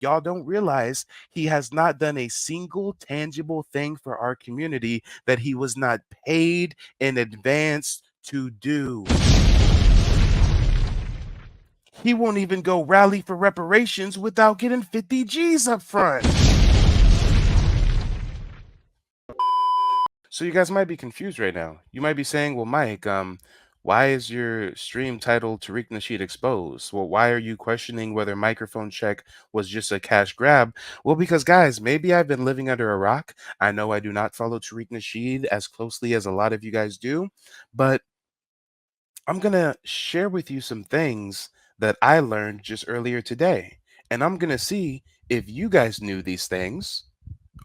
Y'all don't realize he has not done a single tangible thing for our community that he was not paid in advance to do. He won't even go rally for reparations without getting 50 G's up front. So you guys might be confused right now. You might be saying, well, Mike, why is your stream titled Tariq Nasheed Exposed? Well, why are you questioning whether microphone check was just a cash grab? Well, because guys, maybe I've been living under a rock. I know I do not follow Tariq Nasheed as closely as a lot of you guys do, but I'm going to share with you some things that I learned just earlier today. And I'm going to see if you guys knew these things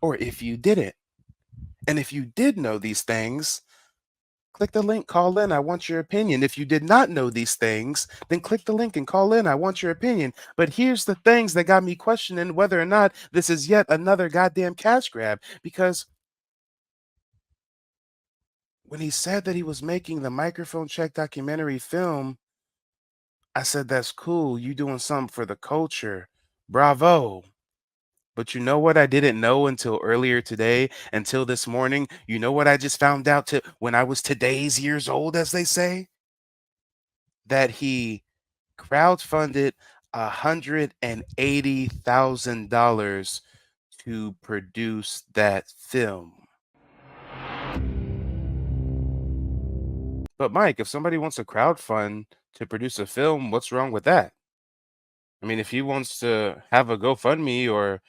or if you didn't. And if you did know these things, click the link, call in. I want your opinion. If you did not know these things, then click the link and call in. I want your opinion. But here's the things that got me questioning whether or not this is yet another goddamn cash grab. Because when he said that he was making the microphone check documentary film, I said, that's cool. You doing something for the culture. Bravo. But you know what I didn't know until earlier today, until this morning? You know what I just found out to when I was today's years old, as they say? That he crowdfunded $180,000 to produce that film. But Mike, if somebody wants to crowdfund to produce a film, what's wrong with that? I mean, if he wants to have a GoFundMe or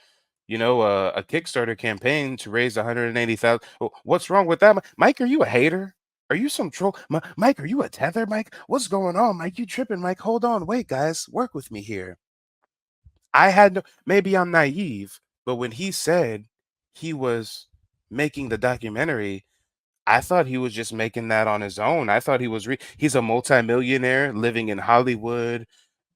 a Kickstarter campaign to raise 180,000. What's wrong with that, Mike? Are you a hater? Are you some troll, Mike? Are you a tether, Mike? What's going on, Mike? You tripping, Mike? Hold on, wait, guys, work with me here. I had no. Maybe I'm naive, but when he said he was making the documentary, I thought he was just making that on his own. I thought he's a multimillionaire living in Hollywood,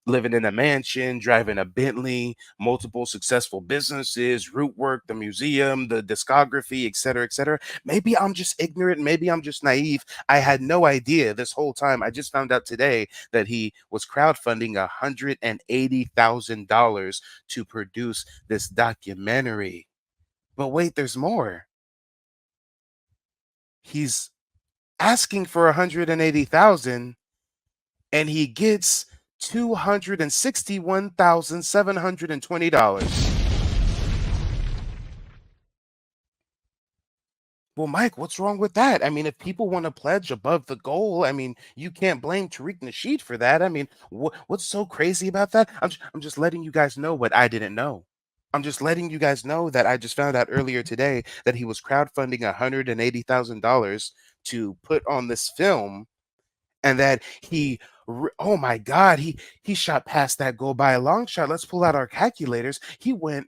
living in a mansion, driving a Bentley, multiple successful businesses, root work, the museum, the discography, et cetera, et cetera. Maybe I'm just ignorant. Maybe I'm just naive. I had no idea this whole time. I just found out today that he was crowdfunding $180,000 to produce this documentary. But wait, there's more. He's asking for 180,000 and he gets $261,720. Well, Mike, what's wrong with that? I mean, if people want to pledge above the goal, I mean, you can't blame Tariq Nasheed for that. I mean, what's so crazy about that? I'm just letting you guys know what I didn't know. I'm just letting you guys know that I just found out earlier today that he was crowdfunding $180,000 to put on this film, and that oh my God, he shot past that goal by a long shot. Let's pull out our calculators. He went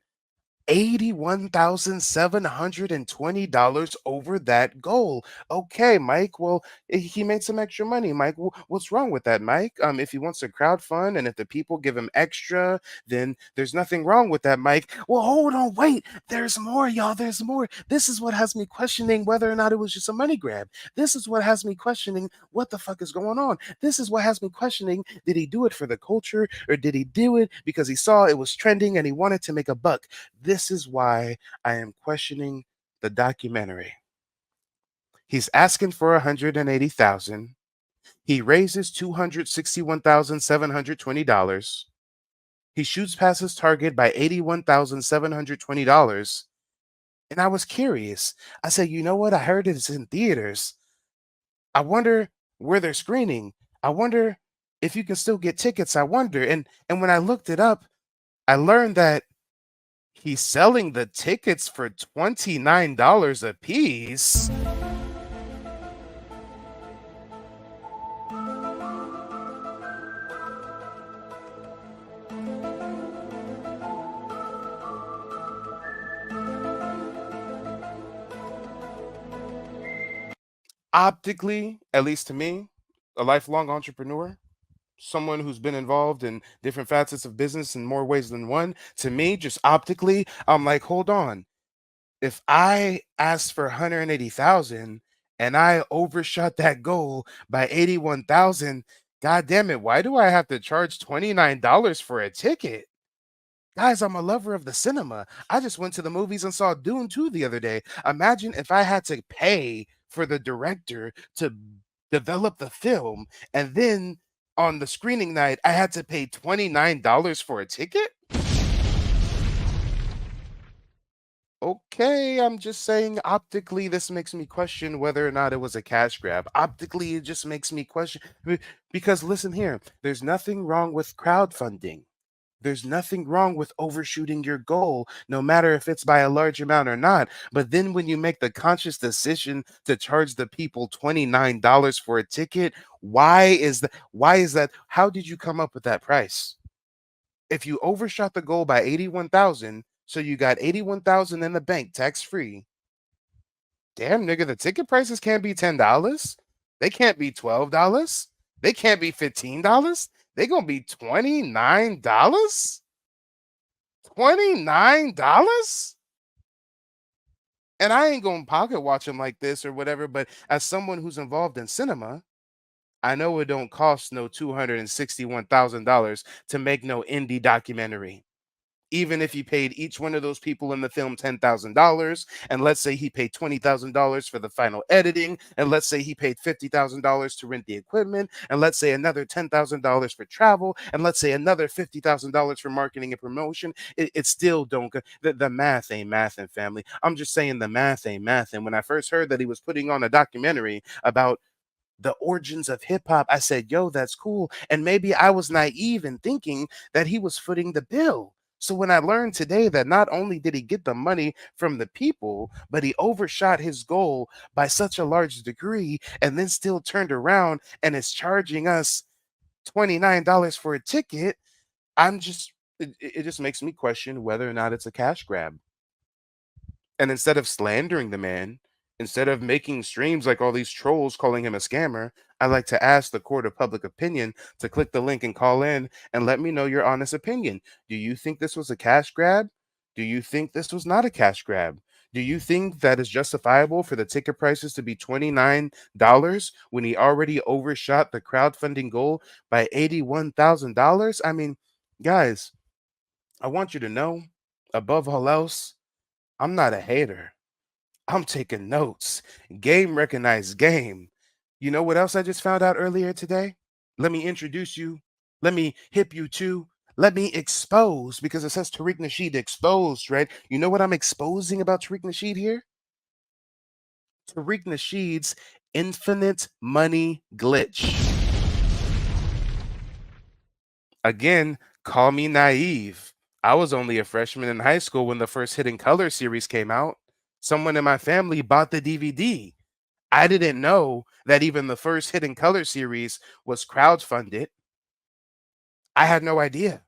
$81,720 over that goal. Okay, Mike. Well, he made some extra money, Mike. What's wrong with that, Mike? If he wants to crowdfund and if the people give him extra, then there's nothing wrong with that, Mike. Well, hold on, wait. There's more, y'all. There's more. This is what has me questioning whether or not it was just a money grab. This is what has me questioning what the fuck is going on. This is what has me questioning, did he do it for the culture or did he do it because he saw it was trending and he wanted to make a buck? This is why I am questioning the documentary. He's asking for 180,000. He raises $261,720. He shoots past his target by $81,720. And I was curious. I said, you know what? I heard it's in theaters. I wonder where they're screening. I wonder if you can still get tickets. I wonder. And when I looked it up, I learned that he's selling the tickets for $29 a piece. Optically, at least to me, a lifelong entrepreneur, someone who's been involved in different facets of business in more ways than one, to me, just optically, I'm like, hold on. If I asked for 180,000 and I overshot that goal by 81,000, god damn it, why do I have to charge $29 for a ticket? Guys, I'm a lover of the cinema. I just went to the movies and saw Dune 2 the other day. Imagine if I had to pay for the director to develop the film, and then on the screening night, I had to pay $29 for a ticket? Okay, I'm just saying optically, this makes me question whether or not it was a cash grab. Optically, it just makes me question because listen here, there's nothing wrong with crowdfunding. There's nothing wrong with overshooting your goal, no matter if it's by a large amount or not. But then when you make the conscious decision to charge the people $29 for a ticket, why is that? Why is that? How did you come up with that price? If you overshot the goal by 81,000, so you got 81,000 in the bank tax free. Damn nigga, the ticket prices can't be $10. They can't be $12. They can't be $15. They gonna be $29? $29? And I ain't gonna pocket watch them like this or whatever, but as someone who's involved in cinema, I know it don't cost no $261,000 to make no indie documentary. Even if you paid each one of those people in the film $10,000, and let's say he paid $20,000 for the final editing, and let's say he paid $50,000 to rent the equipment, and let's say another $10,000 for travel, and let's say another $50,000 for marketing and promotion, it still don't go. The math ain't math and family. I'm just saying the math ain't math. And when I first heard that he was putting on a documentary about the origins of hip hop, I said, yo, that's cool. And maybe I was naive in thinking that he was footing the bill. So when I learned today that not only did he get the money from the people, but he overshot his goal by such a large degree and then still turned around and is charging us $29 for a ticket, it just makes me question whether or not it's a cash grab. And instead of slandering the man, instead of making streams like all these trolls calling him a scammer, I like to ask the court of public opinion to click the link and call in and let me know your honest opinion. Do you think this was a cash grab? Do you think this was not a cash grab? Do you think that is justifiable for the ticket prices to be $29 when he already overshot the crowdfunding goal by $81,000? I mean, guys, I want you to know, above all else, I'm not a hater. I'm taking notes. Game recognized game. You know what else I just found out earlier today? Let me introduce you. Let me hip you to. Let me expose because it says Tariq Nasheed exposed, right? You know what I'm exposing about Tariq Nasheed here? Tariq Nasheed's infinite money glitch. Again, call me naive. I was only a freshman in high school when the first Hidden Color series came out. Someone in my family bought the DVD. I didn't know that even the first Hidden Color series was crowdfunded. I had no idea.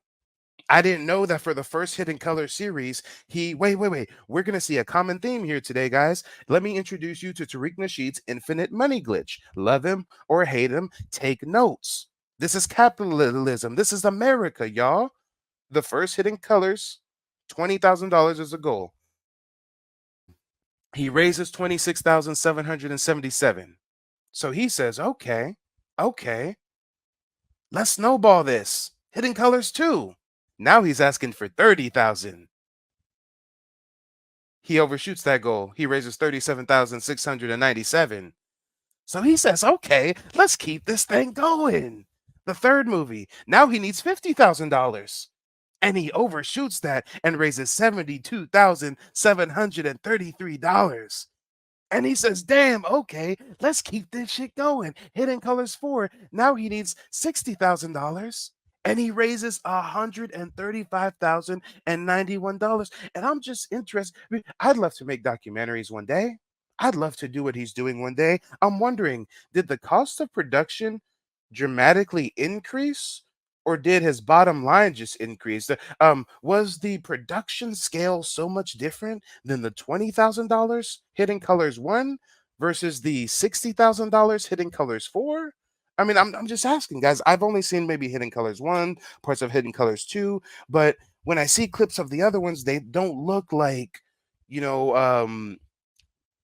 I didn't know that for the first Hidden Color series, wait. We're going to see a common theme here today, guys. Let me introduce you to Tariq Nasheed's infinite money glitch. Love him or hate him, take notes. This is capitalism. This is America, y'all. The first Hidden Colors, $20,000 is a goal. He raises 26,777. So he says, okay, let's snowball this. Hidden Colors too. Now he's asking for 30,000. He overshoots that goal. He raises 37,697. So he says, okay, let's keep this thing going. The third movie. Now he needs $50,000. And he overshoots that and raises $72,733. And he says, damn, okay, let's keep this shit going. Hidden Colors 4. Now he needs $60,000. And he raises $135,091. And I'm just interested. I'd love to make documentaries one day. I'd love to do what he's doing one day. I'm wondering, did the cost of production dramatically increase? Or did his bottom line just increase? Was the production scale so much different than the $20,000 Hidden Colors 1 versus the $60,000 Hidden Colors 4? I mean, I'm just asking, guys. I've only seen maybe Hidden Colors 1, parts of Hidden Colors 2, but when I see clips of the other ones, they don't look like, you know,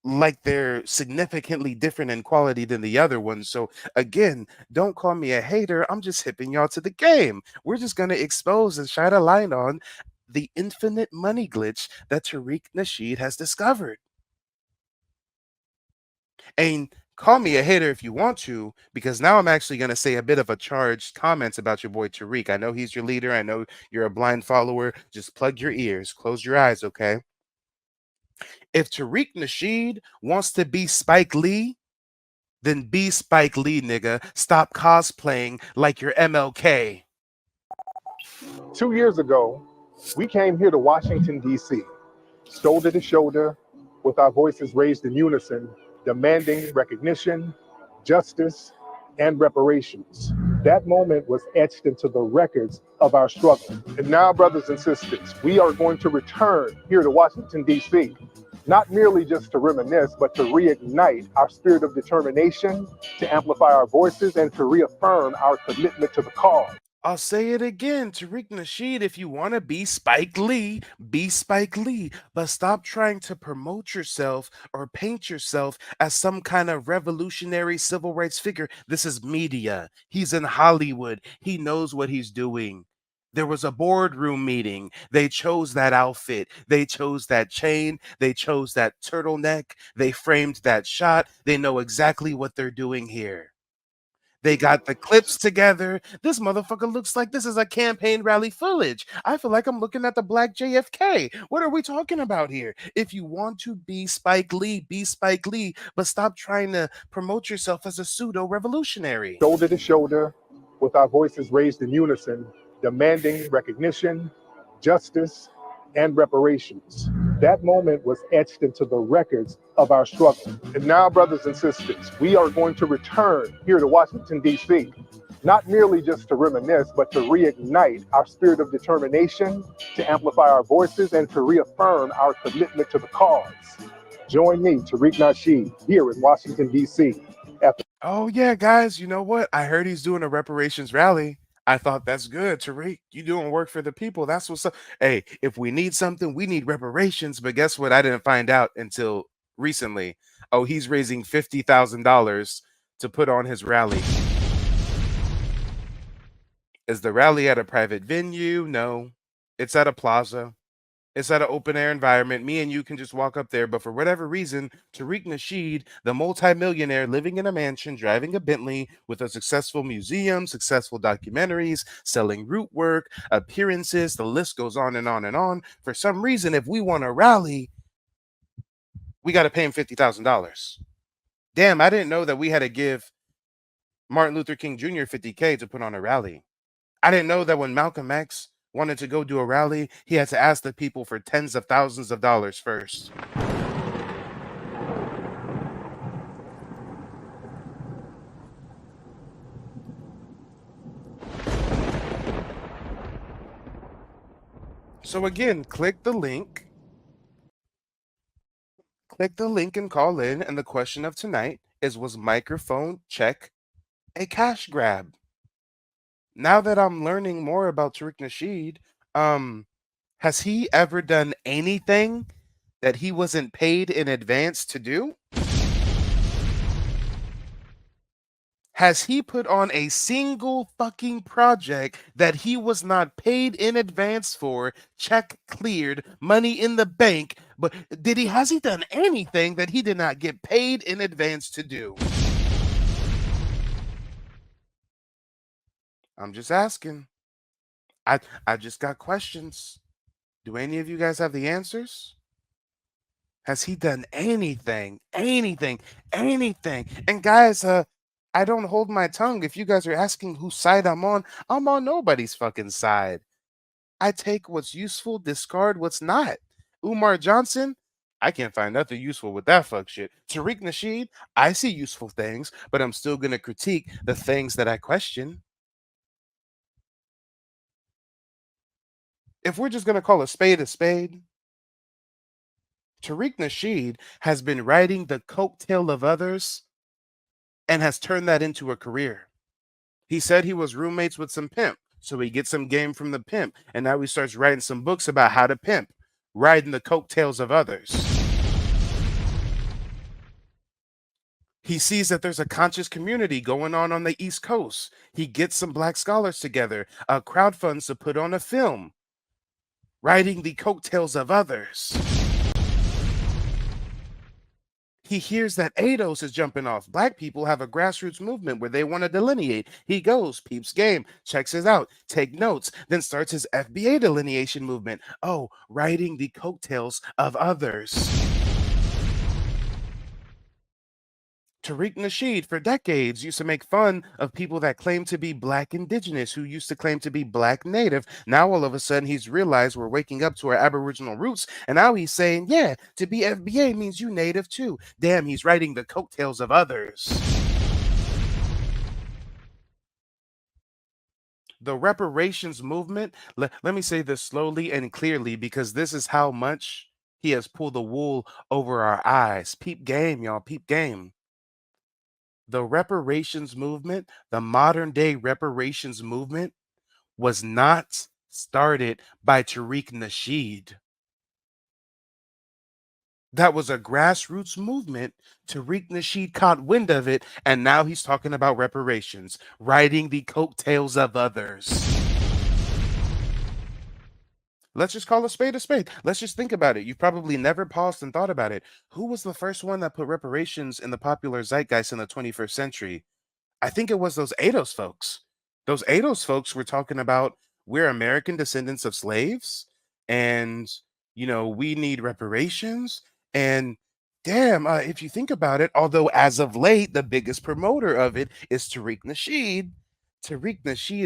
like they're significantly different in quality than the other ones. So again, don't call me a hater. I'm just hipping y'all to the game. We're just gonna expose and shine a light on the infinite money glitch that Tariq Nasheed has discovered. And call me a hater if you want to, because now I'm actually going to say a bit of a charged comments about your boy Tariq. I know he's your leader. I know you're a blind follower. Just plug your ears, close your eyes, okay? If Tariq Nasheed wants to be Spike Lee, then be Spike Lee, nigga. Stop cosplaying like you're MLK. 2 years ago, we came here to Washington, D.C., shoulder to shoulder, with our voices raised in unison, demanding recognition, justice, and reparations. That moment was etched into the records of our struggle. And now, brothers and sisters, we are going to return here to Washington, D.C., not merely just to reminisce, but to reignite our spirit of determination, to amplify our voices, and to reaffirm our commitment to the cause. I'll say it again, Tariq Nasheed, if you want to be Spike Lee, be Spike Lee, but stop trying to promote yourself or paint yourself as some kind of revolutionary civil rights figure. This is media. He's in Hollywood. He knows what he's doing. There was a boardroom meeting. They chose that outfit. They chose that chain. They chose that turtleneck. They framed that shot. They know exactly what they're doing here. They got the clips together. This motherfucker looks like this is a campaign rally footage. I feel like I'm looking at the black JFK. What are we talking about here? If you want to be Spike Lee, be Spike Lee, but stop trying to promote yourself as a pseudo revolutionary. Shoulder to shoulder, with our voices raised in unison, demanding recognition, justice, and reparations. That moment was etched into the records of our struggle. And now, brothers and sisters, we are going to return here to Washington, D.C., not merely just to reminisce, but to reignite our spirit of determination, to amplify our voices, and to reaffirm our commitment to the cause. Join me, Tariq Nasheed, here in Washington, D.C. Oh, yeah, guys, you know what? I heard he's doing a reparations rally. I thought that's good, Tariq. You doing work for the people. That's what's up. Hey, if we need something, we need reparations. But guess what? I didn't find out until recently. Oh, he's raising $50,000 to put on his rally. Is the rally at a private venue? No. It's at a plaza. It's at an open air environment. Me and you can just walk up there. But for whatever reason, Tariq Nasheed, the multimillionaire living in a mansion, driving a Bentley with a successful museum, successful documentaries, selling root work, appearances, the list goes on and on and on. For some reason, if we want to rally, we got to pay him $50,000. Damn, I didn't know that we had to give Martin Luther King Jr. $50K to put on a rally. I didn't know that when Malcolm X wanted to go do a rally, he had to ask the people for tens of thousands of dollars first. So again, click the link. Click the link and call in. And the question of tonight is, was microphone check a cash grab? Now that I'm learning more about Tariq Nasheed, has he ever done anything that he wasn't paid in advance to do? Has he put on a single fucking project that he was not paid in advance for, check cleared, money in the bank, but has he done anything that he did not get paid in advance to do? I'm just asking. I just got questions. Do any of you guys have the answers? Has he done anything? Anything? Anything? And guys, I don't hold my tongue. If you guys are asking whose side I'm on nobody's fucking side. I take what's useful, discard what's not. Umar Johnson, I can't find nothing useful with that fuck shit. Tariq Nasheed, I see useful things, but I'm still gonna critique the things that I question. If we're just gonna call a spade, Tariq Nasheed has been riding the coattail of others and has turned that into a career. He said he was roommates with some pimp, so he gets some game from the pimp, and now he starts writing some books about how to pimp, riding the coattails of others. He sees that there's a conscious community going on the East Coast. He gets some black scholars together, crowdfunds to put on a film. riding the coattails of others. He hears that ADOS is jumping off. Black people have a grassroots movement where they want to delineate. He goes, peeps game, checks it out, take notes, then starts his FBA delineation movement. Oh, riding the coattails of others. Tariq Nasheed, for decades, used to make fun of people that claim to be Black indigenous, who used to claim to be Black native. Now, all of a sudden, he's realized we're waking up to our Aboriginal roots, and now he's saying, yeah, to be FBA means you native too. Damn, he's riding the coattails of others. The reparations movement, let me say this slowly and clearly because this is how much he has pulled the wool over our eyes. Peep game, y'all, peep game. The reparations movement, the modern day reparations movement, was not started by Tariq Nasheed. That was a grassroots movement. Tariq Nasheed caught wind of it, and now he's talking about reparations, riding the coattails of others. Let's just call a spade a spade. Let's just think about it. You've probably never paused and thought about it. Who was the first one that put reparations in the popular zeitgeist in the 21st century? I think it was those ADOS folks. Those ADOS folks were talking about we're American descendants of slaves and, we need reparations. And damn, if you think about it, although as of late, the biggest promoter of it is Tariq Nasheed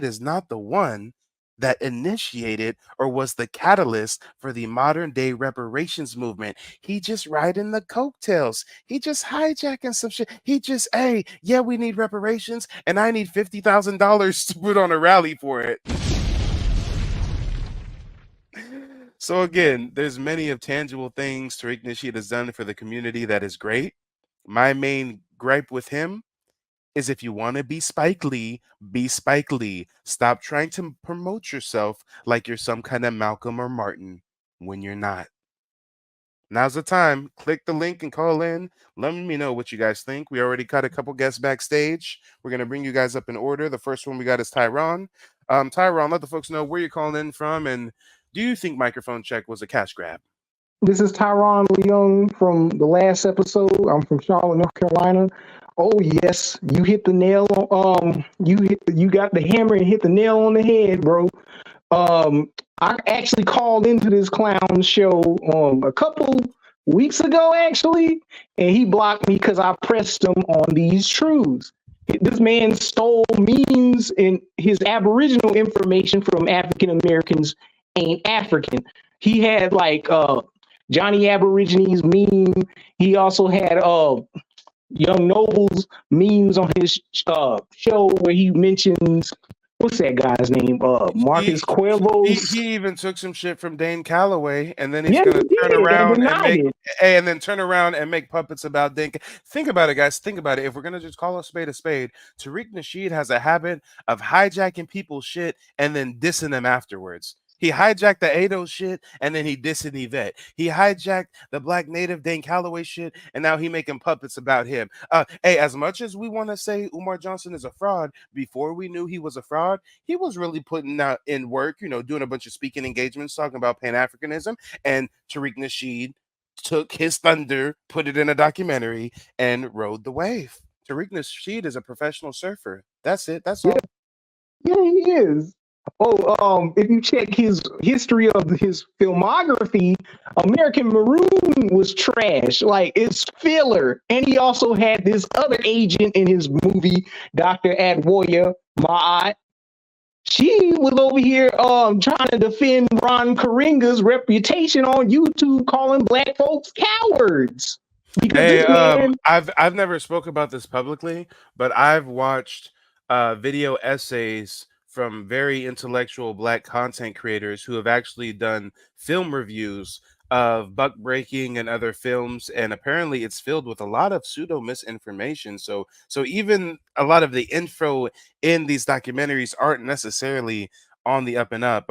is not the one that initiated or was the catalyst for the modern day reparations movement. He just riding the coattails. He just hijacking some shit. He just, hey, yeah, we need reparations, and I need $50,000 to put on a rally for it. So again, there's many of tangible things Tariq Nasheed has done for the community that is great. My main gripe with him is if you want to be Spike Lee, be Spike Lee. Stop trying to promote yourself like you're some kind of Malcolm or Martin when you're not. Now's the time. Click the link and call in. Let me know what you guys think. We already got a couple guests backstage. We're going to bring you guys up in order. The first one we got is Tyron. Tyron, let the folks know where you're calling in from, and do you think microphone check was a cash grab? This is Tyron Le Young from the last episode. I'm from Charlotte, North Carolina. Oh yes, you hit the nail. You got the hammer and hit the nail on the head, bro. I actually called into this clown show a couple weeks ago, actually, and he blocked me because I pressed him on these truths. This man stole memes and his Aboriginal information from African Americans ain't African. He had like Johnny Aborigines meme. He also had Young Noble's memes on his show where he mentions, what's that guy's name? Marcus Cuervo's. He even took some shit from Dane Calloway, and then he's Yeah, gonna he turn did, around and and make denied it. and then turn around and make puppets about Dane. Think about it, guys. Think about it. If we're gonna just call a spade, Tariq Nasheed has a habit of hijacking people's shit and then dissing them afterwards. He hijacked the ADOS shit and then he dissed Yvette. He hijacked the Black Native Dane Calloway shit and now he making puppets about him. Hey, as much as we want to say Umar Johnson is a fraud, before we knew he was a fraud, he was really putting out in work, doing a bunch of speaking engagements, talking about Pan-Africanism, and Tariq Nasheed took his thunder, put it in a documentary, and rode the wave. Tariq Nasheed is a professional surfer. That's it. That's all. Yeah, he is. Oh, if you check his history of his filmography, American Maroon was trash. Like, it's filler. And he also had this other agent in his movie, Dr. Adwoya Ma'at. She was over here trying to defend Ron Karinga's reputation on YouTube, calling black folks cowards. Because Hey, this man, I've never spoke about this publicly, but I've watched video essays from very intellectual Black content creators who have actually done film reviews of Buck Breaking and other films, and apparently it's filled with a lot of pseudo misinformation. So even a lot of the info in these documentaries aren't necessarily on the up and up.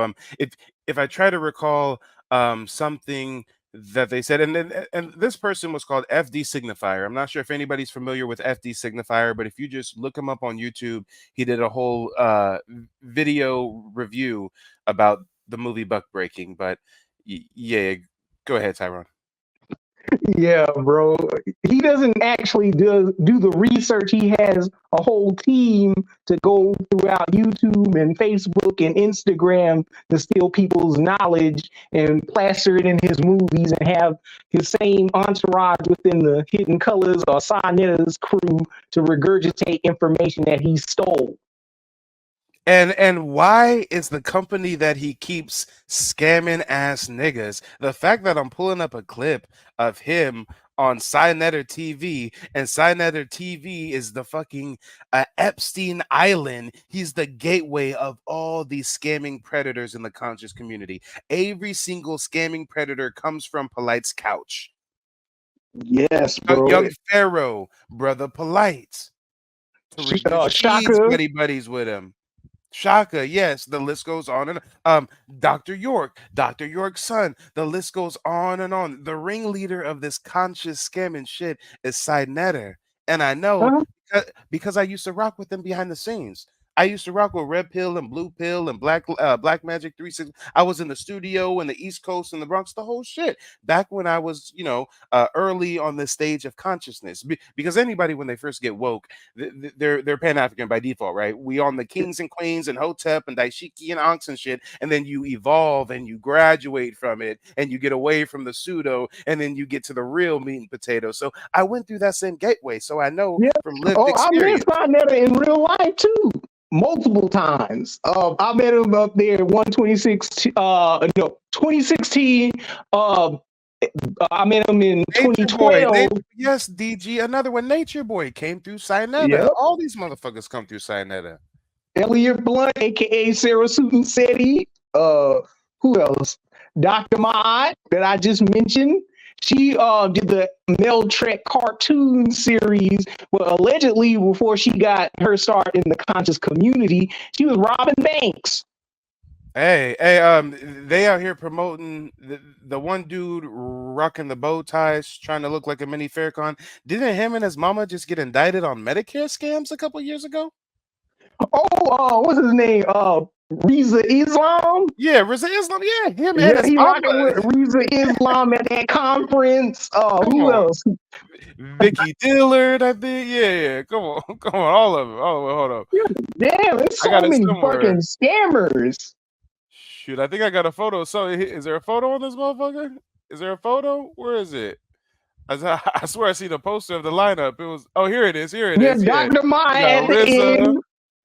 If I try to recall something that they said, and this person was called FD Signifier. I'm not sure if anybody's familiar with FD Signifier, but if you just look him up on YouTube, he did a whole video review about the movie Buck Breaking, but yeah, go ahead, Tyron. Yeah, bro. He doesn't actually do the research. He has a whole team to go throughout YouTube and Facebook and Instagram to steal people's knowledge and plaster it in his movies and have his same entourage within the Hidden Colors or Sarnetta's crew to regurgitate information that he stole. And why is the company that he keeps scamming ass niggas? The fact that I'm pulling up a clip of him on Cynetter TV, and Cynetter TV is the fucking Epstein Island. He's the gateway of all these scamming predators in the conscious community. Every single scamming predator comes from Polite's couch. Yes, bro. Young Pharaoh, Brother Polite. Tariq Nasheed's Shaka. buddies with him. Shaka, yes, the list goes on and Dr. York's son, the list goes on and on. The ringleader of this conscious scamming shit is Cynetter. And I know because I used to rock with them behind the scenes. I used to rock with Red Pill and Blue Pill and Black Magic 360. I was in the studio in the East Coast and the Bronx, the whole shit. Back when I was, early on the stage of consciousness. Because anybody when they first get woke, they're Pan-African by default, right? We on the kings and queens and Hotep and Daishiki and Ankhs and shit, and then you evolve and you graduate from it and you get away from the pseudo and then you get to the real meat and potatoes. So I went through that same gateway, so I know from lived experience. I met Cynetter in real life too. Multiple times. I met him up there 2016. I met him in 2012. Yes, DG, another one. Nature Boy came through Cynetter. Yep. All these motherfuckers come through Cynetter. Elliot Blunt, aka Sarah Susan Seti. Who else? Dr. Maud that I just mentioned. She did the Mel Trek cartoon series. Well, allegedly, before she got her start in the conscious community, she was robbing banks. Hey, they out here promoting the one dude rocking the bow ties, trying to look like a mini Farrakhan. Didn't him and his mama just get indicted on Medicare scams a couple years ago? Oh, what's his name? Reza Islam? Yeah, Reza Islam. Yeah, him and his he mama. With Reza Islam at that conference. Who else? Vicky Dillard, I think. Yeah. Come on, all of them. Oh, hold up. Damn, there's so many fucking scammers. Shoot, I think I got a photo. So, is there a photo on this motherfucker? Is there a photo? Where is it? I swear I see the poster of the lineup. It was. Oh, here it is. Here it is. Yeah, Dr. Maya at the end.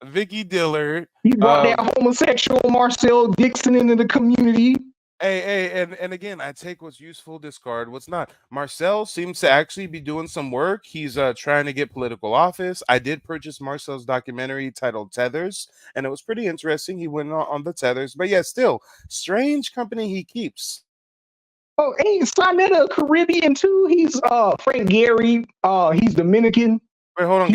Vicky Dillard. He brought that homosexual Marcel Dixon into the community. Hey, and again, I take what's useful, discard what's not. Marcel seems to actually be doing some work. He's trying to get political office. I did purchase Marcel's documentary titled Tethers, and it was pretty interesting. He went on the Tethers, but yeah, still, strange company he keeps. Oh, hey, Cynetter Caribbean too. He's Frank Gehry. He's Dominican. Wait, hold on,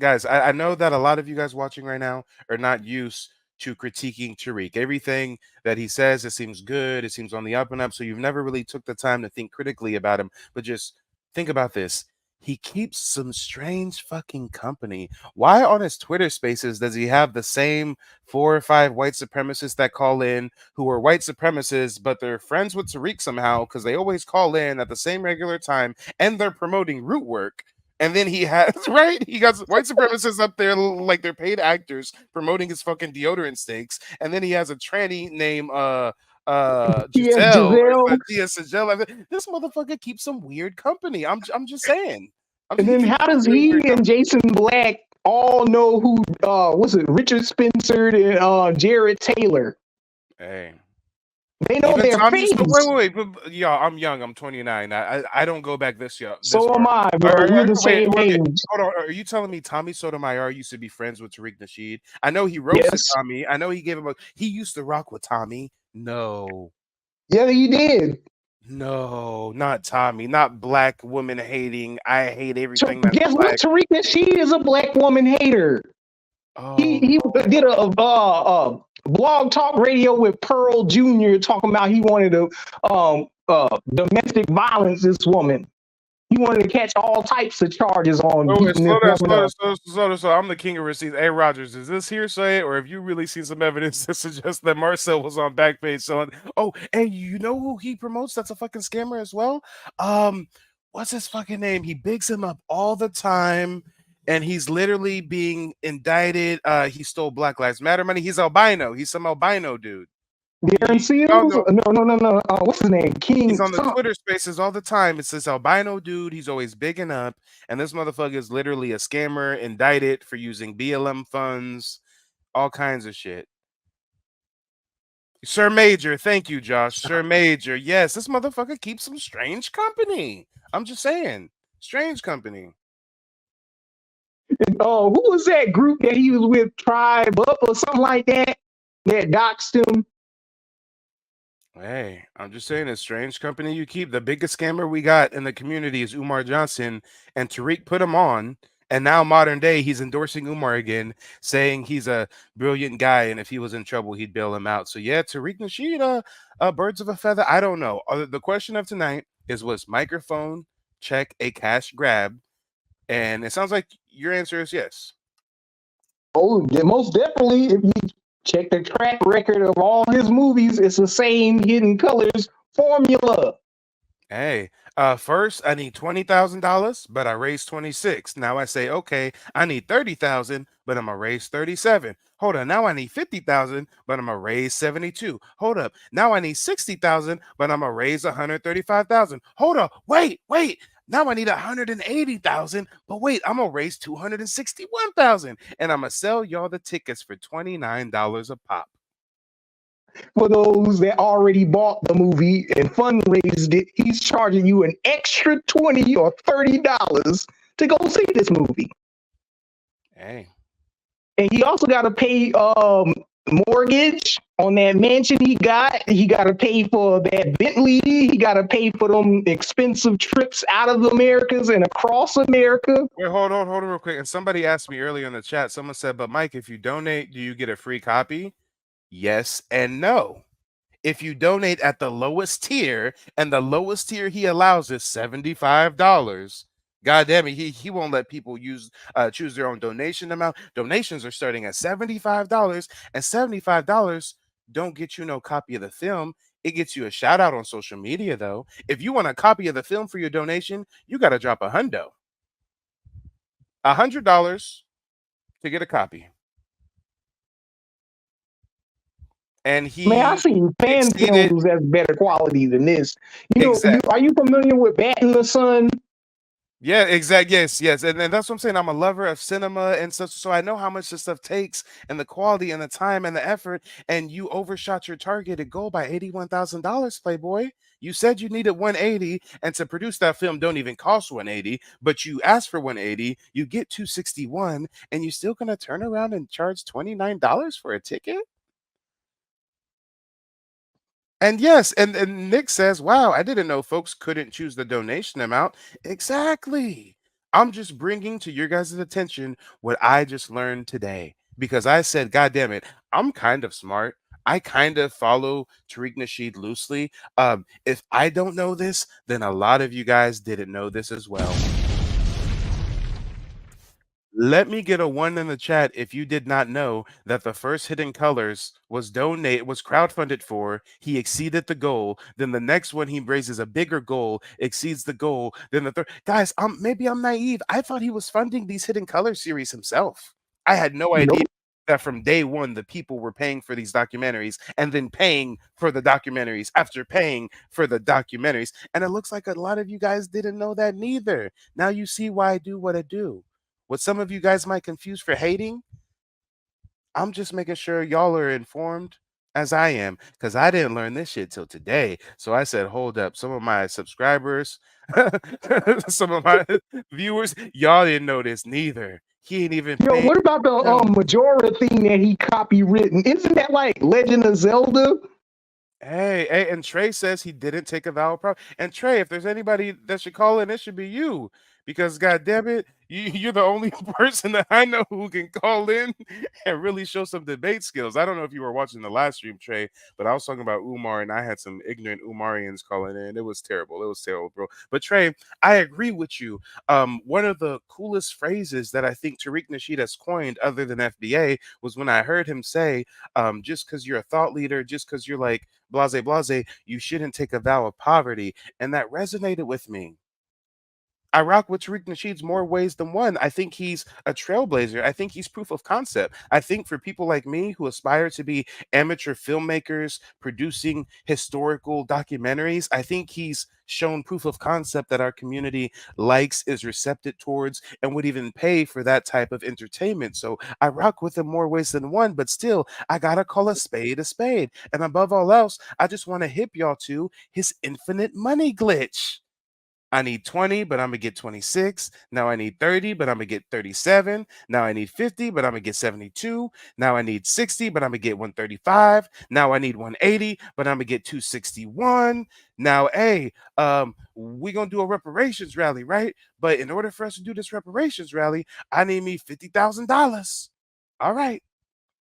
guys. I know that a lot of you guys watching right now are not used to critiquing Tariq. Everything that he says, it seems good. It seems on the up and up. So you've never really took the time to think critically about him. But just think about this. He keeps some strange fucking company. Why on his Twitter spaces does he have the same 4 or 5 white supremacists that call in who are white supremacists, but they're friends with Tariq somehow because they always call in at the same regular time and they're promoting root work? And then he has, right? He got white supremacists up there like they're paid actors promoting his fucking deodorant stakes. And then he has a tranny named Giselle. This motherfucker keeps some weird company. I'm just saying. And then how does he and Jason Black all know who was it Richard Spencer and Jared Taylor? Hey. They know their face. Wait. Yeah, I'm young. I'm 29. I don't go back this year. So am I, bro. We're the same age. Hold on. Are you telling me Tommy Sotomayor used to be friends with Tariq Nasheed? I know he roasted Tommy. I know he gave him he used to rock with Tommy. No. Yeah, he did. No, not Tommy. Not black woman hating. I hate everything. So guess what? Tariq Nasheed is a black woman hater. Oh. He did a blog talk radio with Pearl Jr. talking about he wanted to domestic violence this woman. He wanted to catch all types of charges on Oh, wait, keeping this woman up. slow. I'm the king of receipts. Hey, Rogers, is this hearsay, or have you really seen some evidence that suggests that Marcel was on Backpage selling? Oh, and you know who he promotes? That's a fucking scammer as well. What's his fucking name? He bigs him up all the time, and he's literally being indicted. He stole Black Lives Matter money. He's albino. He's some albino dude. Darren Seals? No. What's his name? King. He's on the Twitter spaces all the time. It's this albino dude. He's always bigging up. And this motherfucker is literally a scammer, indicted for using BLM funds, all kinds of shit. Sir Major, thank you, Josh. Sir Major. Yes, this motherfucker keeps some strange company. I'm just saying. Strange company. Who was that group that he was with? Tribe Up or something like that? That doxed him? Hey, I'm just saying, it's strange company you keep. The biggest scammer we got in the community is Umar Johnson, and Tariq put him on. And now, modern day, he's endorsing Umar again, saying he's a brilliant guy, and if he was in trouble, he'd bail him out. So, yeah, Tariq Nasheed, birds of a feather. I don't know. The question of tonight is, was microphone check a cash grab? And it sounds like your answer is yes. Oh, yeah, most definitely. If you check the track record of all his movies, it's the same Hidden Colors formula. Hey, first I need $20,000, but I raised 26. Now I say, okay, I need 30,000, but I'm gonna raise 37. Hold on, now I need 50,000, but I'm gonna raise 72. Hold up, now I need 60,000, but I'm gonna raise 135,000. Hold up, wait. Now I need 180,000, but wait, I'm gonna raise 261,000, and I'm gonna sell y'all the tickets for $29 a pop. For those that already bought the movie and fundraised it, he's charging you an extra $20 or $30 to go see this movie. Hey. And he also got to pay mortgage on that mansion he got. He got to pay for that Bentley. He got to pay for them expensive trips out of the Americas and across America. Wait, hold on real quick. And somebody asked me earlier in the chat, someone said, but Mike, if you donate, do you get a free copy? Yes and no. If you donate at the lowest tier, and the lowest tier he allows is $75. God damn it, he won't let people choose their own donation amount. Donations are starting at $75, and $75 don't get you no copy of the film. It gets you a shout out on social media, though. If you want a copy of the film for your donation, you got to drop $100 to get a copy. And I've seen fan films that's better quality than this. Are you familiar with Bat in the Sun? Yeah, exactly. Yes. And that's what I'm saying. I'm a lover of cinema and stuff. So I know how much this stuff takes, and the quality and the time and the effort. And you overshot your targeted goal by $81,000, Playboy. You said you needed 180, and to produce that film don't even cost 180, but you asked for 180, you get 261, and you're still gonna turn around and charge $29 for a ticket? And yes, and Nick says, wow, I didn't know folks couldn't choose the donation amount. Exactly. I'm just bringing to your guys' attention what I just learned today, because I said, God damn it, I'm kind of smart. I kind of follow Tariq Nasheed loosely. If I don't know this, then a lot of you guys didn't know this as well. Let me get a 1 in the chat if you did not know that the first Hidden Colors was crowdfunded for. He exceeded the goal. Then the next one, he raises a bigger goal, exceeds the goal. Then the third. Guys, maybe I'm naive. I thought he was funding these Hidden Colors series himself. I had no idea that from day one, the people were paying for these documentaries and then paying for the documentaries after paying for the documentaries. And it looks like a lot of you guys didn't know that neither. Now you see why I do what I do. What some of you guys might confuse for hating, I'm just making sure y'all are informed as I am, because I didn't learn this shit till today. So I said, hold up, some of my subscribers, some of my viewers, y'all didn't know this neither. He ain't even paying. What about the Majora thing that he copywritten? Isn't that like Legend of Zelda? Hey, and Trey says he didn't take a vow of promise. And Trey, if there's anybody that should call in, it should be you. because God damn it, you're the only person that I know who can call in and really show some debate skills. I don't know if you were watching the live stream, Trey, but I was talking about Umar and I had some ignorant Umarians calling in. It was terrible. It was terrible, bro. But Trey, I agree with you. One of the coolest phrases that I think Tariq Nasheed has coined, other than FBA, was when I heard him say, just because you're a thought leader, just because you're like blase blase, you shouldn't take a vow of poverty. And that resonated with me. I rock with Tariq Nasheed's more ways than one. I think he's a trailblazer. I think he's proof of concept. I think for people like me who aspire to be amateur filmmakers producing historical documentaries, I think he's shown proof of concept that our community likes, is receptive towards, and would even pay for that type of entertainment. So I rock with him more ways than one, but still, I gotta call a spade a spade. And above all else, I just want to hip y'all to his infinite money glitch. I need 20, but I'm gonna get 26. Now I need 30, but I'm gonna get 37. Now I need 50, but I'm gonna get 72. Now I need 60, but I'm gonna get 135. Now I need 180, but I'm gonna get 261. Now, hey, we gonna do a reparations rally, right? But in order for us to do this reparations rally, I need me $50,000. All right,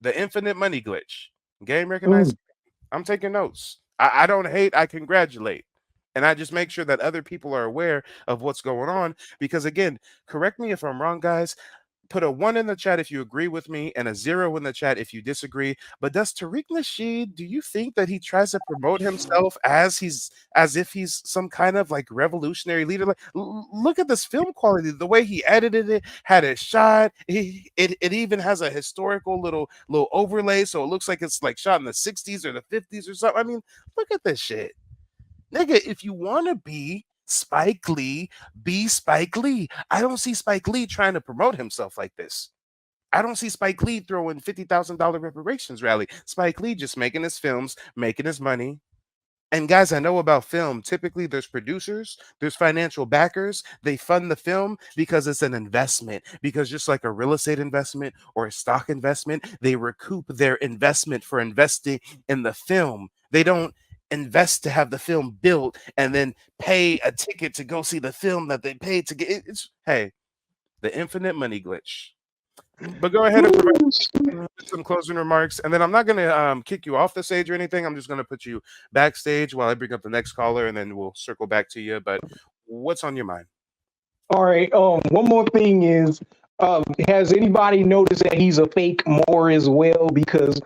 the infinite money glitch. Game recognized. I'm taking notes. I don't hate, I congratulate. And I just make sure that other people are aware of what's going on. Because again, correct me if I'm wrong, guys. Put a 1 in the chat if you agree with me and a 0 in the chat if you disagree. But does Tariq Nasheed, do you think that he tries to promote himself as if he's some kind of like revolutionary leader? Like, look at this film quality, the way he edited it, had it shot. It even has a historical little overlay, so it looks like it's like shot in the 60s or the 50s or something. I mean, look at this shit. Nigga, if you want to be Spike Lee, be Spike Lee. I don't see Spike Lee trying to promote himself like this. I don't see Spike Lee throwing $50,000 reparations rally. Spike Lee just making his films, making his money. And guys, I know about film. Typically, there's producers, there's financial backers. They fund the film because it's an investment. Because just like a real estate investment or a stock investment, they recoup their investment for investing in the film. They don't invest to have the film built and then pay a ticket to go see the film that they paid to get. It's hey, the infinite money glitch. But go ahead and provide some closing remarks, and then I'm not going to kick you off the stage or anything. I'm just going to put you backstage while I bring up the next caller, and then we'll circle back to you. But what's on your mind? All right. One more thing is, has anybody noticed that he's a fake Moor as well? Because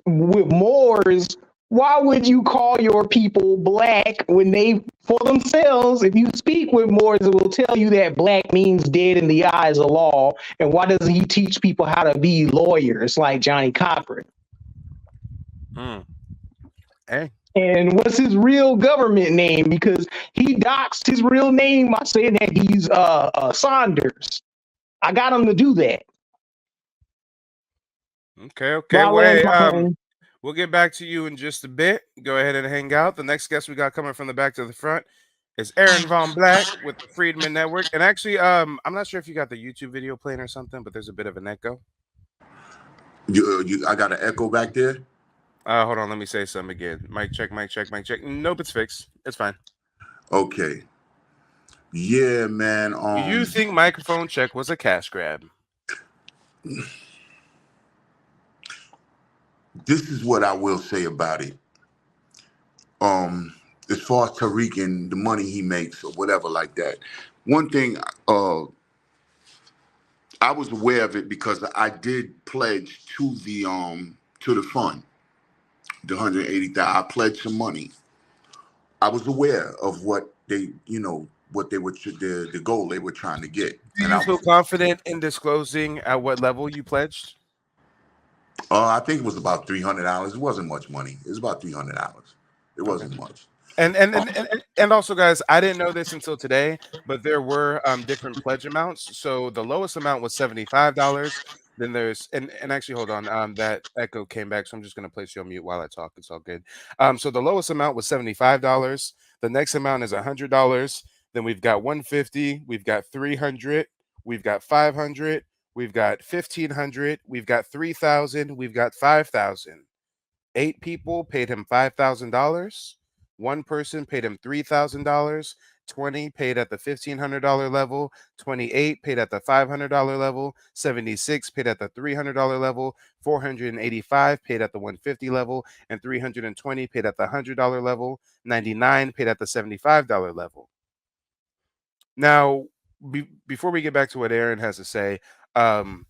with Moors, why would you call your people black when they, for themselves, if you speak with Moors, it will tell you that black means dead in the eyes of law. And why doesn't he teach people how to be lawyers like Johnny Cochran? Hey. And what's his real government name? Because he doxed his real name by saying that he's Saunders. I got him to do that. Okay. Well, We'll get back to you in just a bit. Go ahead and hang out. The next guest we got coming from the back to the front is Aaron Von Black with the Freedman Network. And actually, I'm not sure if you got the YouTube video playing or something, but there's a bit of an echo. I got an echo back there. Hold on, let me say something again. Mic check, mic check, mic check. Nope, it's fixed. It's fine. Okay. Yeah, man. Do you think microphone check was a cash grab? This is what I will say about it. As far as Tariq and the money he makes or whatever like that. One thing, I was aware of it because I did pledge to the fund, the 180,000. I pledged some money. I was aware of what they, what they were, the goal they were trying to get. Do you feel confident in disclosing at what level you pledged? I think it was about $300. It wasn't much money. It was about $300. It wasn't much. And also, guys, I didn't know this until today, but there were different pledge amounts. So the lowest amount was $75. Then there's and actually, hold on, that echo came back, so I'm just gonna place you on mute while I talk. It's all good. So the lowest amount was $75. The next amount is $100. Then we've got 150. We've got 300. We've got 500. We've got 1,500. We've got 3,000. We've got 5,000. 8 people paid him $5,000. One person paid him $3,000, 20 paid at the $1,500 level, 28 paid at the $500 level, 76 paid at the $300 level, 485 paid at the 150 level, and 320 paid at the $100 level, 99 paid at the $75 level. Now, before we get back to what Aaron has to say, um,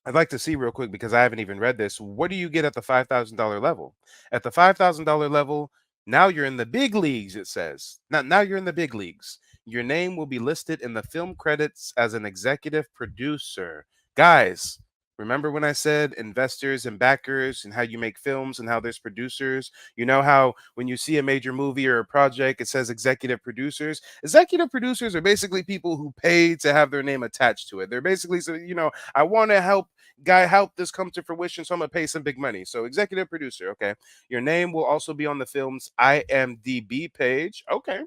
I'd like to see real quick, because I haven't even read this. What do you get at the $5,000 level? At the $5,000 level, now you're in the big leagues, it says. Now you're in the big leagues. Your name will be listed in the film credits as an executive producer. Guys, remember when I said investors and backers and how you make films and how there's producers? You know how when you see a major movie or a project, it says executive producers? Executive producers are basically people who pay to have their name attached to it. They're basically, so, I want to help this come to fruition, so I'm gonna pay some big money. So executive producer, okay. Your name will also be on the film's IMDb page. Okay.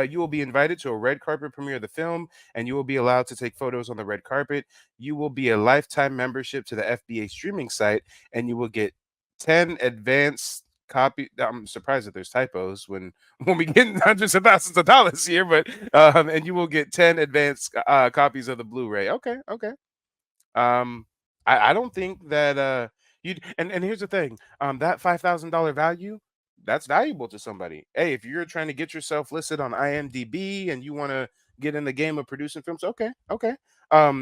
You will be invited to a red carpet premiere of the film, and you will be allowed to take photos on the red carpet. You will be a lifetime membership to the FBA streaming site, and you will get 10 advanced copy. I'm surprised that there's typos when we get hundreds of thousands of dollars here, but and you will get 10 advanced copies of the Blu-ray. Okay. Um, I don't think that you and here's the thing. That $5,000 value, that's valuable to somebody. Hey, if you're trying to get yourself listed on IMDb and you want to get in the game of producing films, okay. Let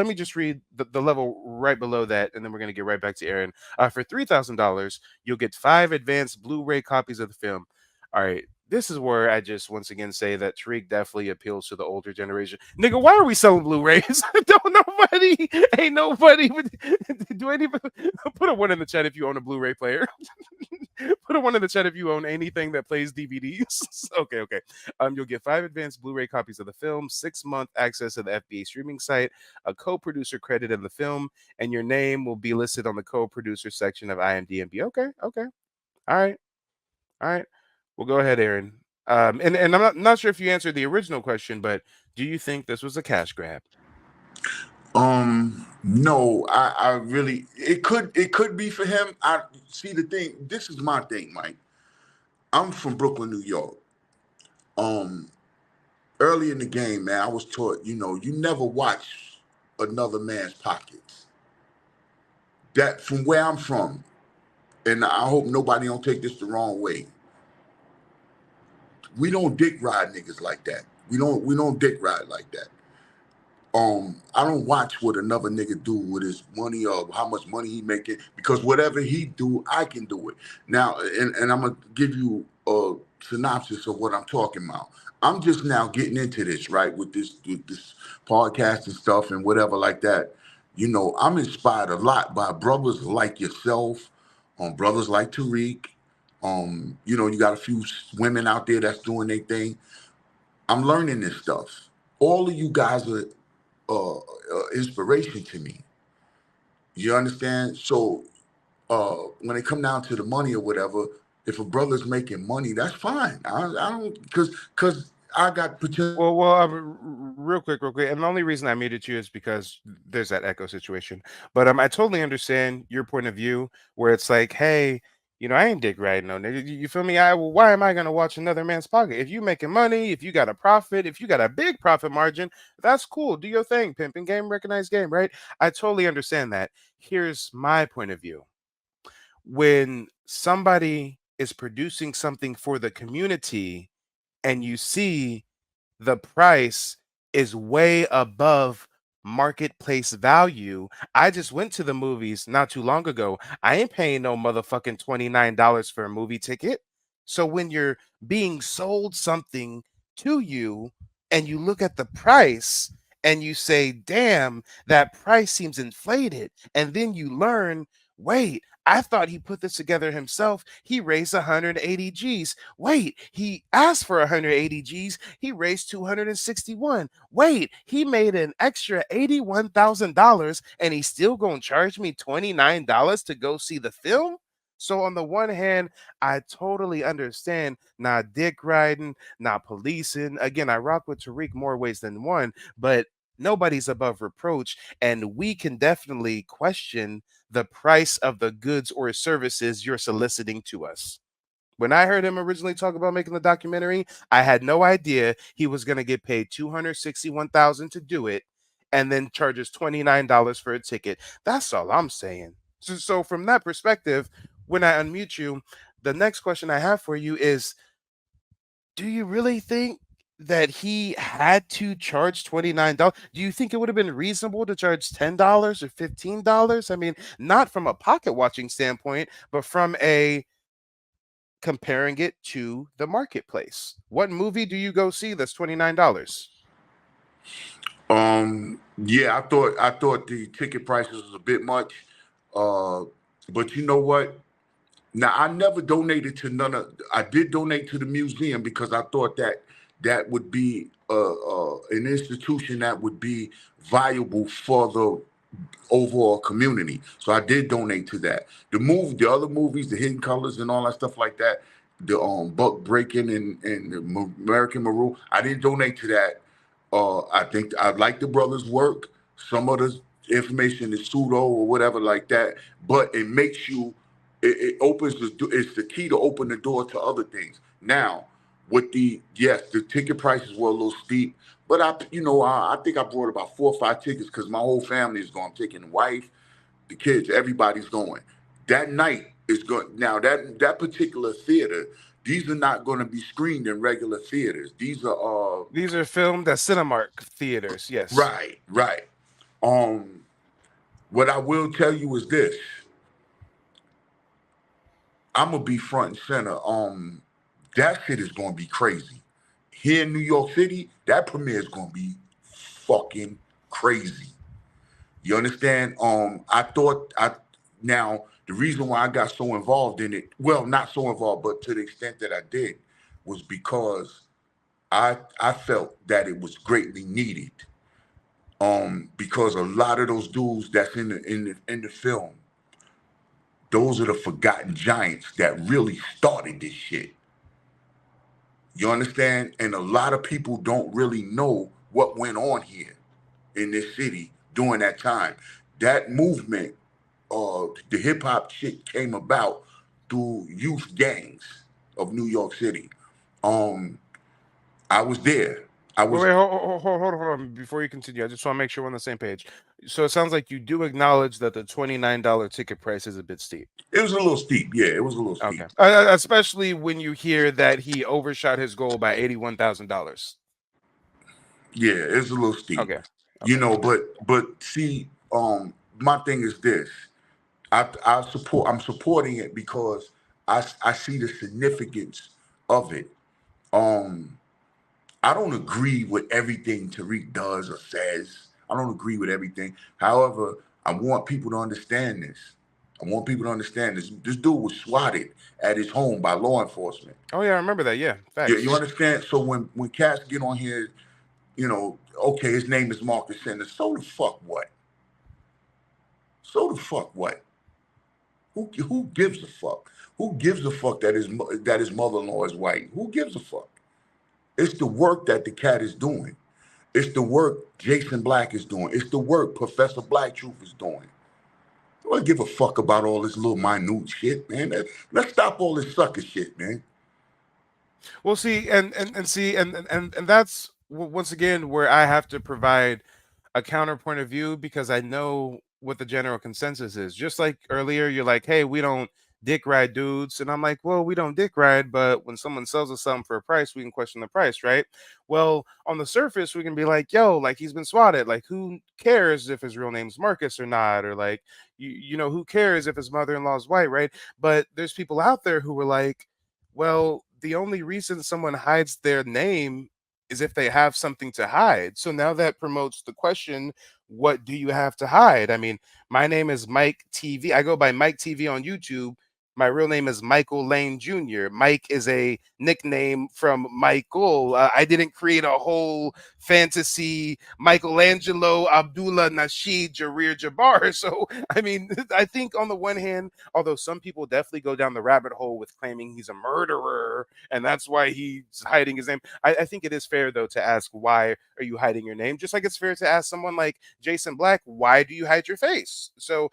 me just read the level right below that, and then we're gonna get right back to Aaron. For $3,000, you'll get 5 advanced Blu-ray copies of the film. All right. This is where I just once again say that Tariq definitely appeals to the older generation. Nigga, why are we selling Blu-rays? Ain't nobody. Do anybody put a 1 in the chat if you own a Blu-ray player? Put a 1 in the chat if you own anything that plays DVDs. Okay. You'll get 5 advanced Blu-ray copies of the film, 6-month access to the FBA streaming site, a co-producer credit in the film, and your name will be listed on the co-producer section of IMDb. Okay. All right. Well, go ahead, Aaron. And I'm not sure if you answered the original question, but do you think this was a cash grab? No, I really, it could be for him. I see the thing. This is my thing, Mike. I'm from Brooklyn, New York. Early in the game, man, I was taught, you never watch another man's pockets. That from where I'm from, and I hope nobody don't take this the wrong way. We don't dick ride niggas like that. We don't dick ride like that. I don't watch what another nigga do with his money or how much money he making, because whatever he do, I can do it. Now, and I'm gonna give you a synopsis of what I'm talking about. I'm just now getting into this, right, with this podcast and stuff and whatever like that. I'm inspired a lot by brothers like yourself, brothers like Tariq. You got a few women out there that's doing their thing. I'm learning this stuff. All of you guys are inspiration to me. You understand? So when it come down to the money or whatever, if a brother's making money, that's fine. I don't, because I got potential. Well, real quick, and the only reason I muted you is because there's that echo situation. But I totally understand your point of view, where it's like, hey, I ain't dick riding no nigga. You feel me? Why am I gonna watch another man's pocket? If you making money, if you got a profit, if you got a big profit margin, that's cool. Do your thing, pimping game, recognized game, right? I totally understand that. Here's my point of view. When somebody is producing something for the community and you see the price is way above marketplace value. I just went to the movies not too long ago. I ain't paying no motherfucking $29 for a movie ticket. So when you're being sold something to you and you look at the price and you say, damn, that price seems inflated. And then you learn, wait, I thought he put this together himself. He raised 180 G's. Wait, he asked for 180 G's. He raised 261. Wait, he made an extra $81,000 and he's still going to charge me $29 to go see the film? So on the one hand, I totally understand not dick riding, not policing. Again, I rock with Tariq more ways than one, but nobody's above reproach. And we can definitely question the price of the goods or services you're soliciting to us. When I heard him originally talk about making the documentary, I had no idea he was going to get paid $261,000 to do it and then charges $29 for a ticket. That's all I'm saying. So from that perspective, when I unmute you, the next question I have for you is, do you really think that he had to charge $29? Do you think it would have been reasonable to charge $10 or $15? I mean, not from a pocket watching standpoint, but from a comparing it to the marketplace. What movie do you go see that's $29? Yeah, I thought the ticket prices was a bit much. Uh, but you know what? Now I never donated to none of. I did donate to the museum because I thought that that would be an institution that would be viable for the overall community. So I did donate to that. The other movies, the Hidden Colors and all that stuff like that, the Buck Breaking and the American Maroon, I didn't donate to that. I think I like the brothers' work. Some of the information is pseudo or whatever like that, but it makes you. It opens it's the key to open the door to other things. Now, with the ticket prices were a little steep, but I think I brought about 4 or 5 tickets because my whole family is going. I'm taking the wife, the kids, everybody's going. That night is going. Now that particular theater, these are not going to be screened in regular theaters. These are filmed at Cinemark theaters. Yes. right. Um, what I will tell you is this. I'm gonna be front and center. That shit is gonna be crazy. Here in New York City, that premiere is gonna be fucking crazy. You understand? I thought I now the reason why I got so involved in it, well, not so involved, but to the extent that I did, was because I felt that it was greatly needed. Because a lot of those dudes that's in the film, those are the forgotten giants that really started this shit. You understand? And a lot of people don't really know what went on here in this city during that time. That movement, the hip hop shit came about through youth gangs of New York City. Um, I was there. I Wait, was. wait, hold on. Before you continue, I just want to make sure we're on the same page. So it sounds like you do acknowledge that the $29 ticket price is a bit steep. It was a little steep. Yeah, it was a little Okay. steep. Especially when you hear that he overshot his goal by $81,000. Yeah, it's a little steep. Okay. Okay. But see, my thing is this. I'm supporting it because I see the significance of it. Um, I don't agree with everything Tariq does or says. I don't agree with everything. However, I want people to understand this. I want people to understand this. This dude was swatted at his home by law enforcement. Oh yeah, I remember that. Yeah, Yeah, facts. you understand? So when cats get on here, okay, his name is Marcus Sanders. So the fuck what? So the fuck what? Who gives a fuck? Who gives a fuck that his mother-in-law is white? Who gives a fuck? It's the work that the cat is doing. It's the work Jason Black is doing. It's the work Professor Black Truth is doing. I don't give a fuck about all this little minute shit, man. Let's stop all this sucker shit, man. Well, see, and that's once again where I have to provide a counterpoint of view because I know what the general consensus is. Just like earlier, you're like, "Hey, we don't dick ride dudes," and I'm like, "Well, we don't dick ride, but when someone sells us something for a price, we can question the price, right?" Well, on the surface, we can be like, "Yo, like he's been swatted. Like, who cares if his real name's Marcus or not, or like, who cares if his mother-in-law is white, right?" But there's people out there who were like, well, the only reason someone hides their name is if they have something to hide. So now that promotes the question, what do you have to hide? I mean, my name is Mike TV. I go by Mike TV on YouTube. My real name is Michael Lane Jr. Mike is a nickname from Michael. I didn't create a whole fantasy Michelangelo, Abdullah, Nasheed, Jarir, Jabbar. So, I mean, I think on the one hand, although some people definitely go down the rabbit hole with claiming he's a murderer and that's why he's hiding his name. I think it is fair though to ask, why are you hiding your name? Just like it's fair to ask someone like Jason Black, why do you hide your face? So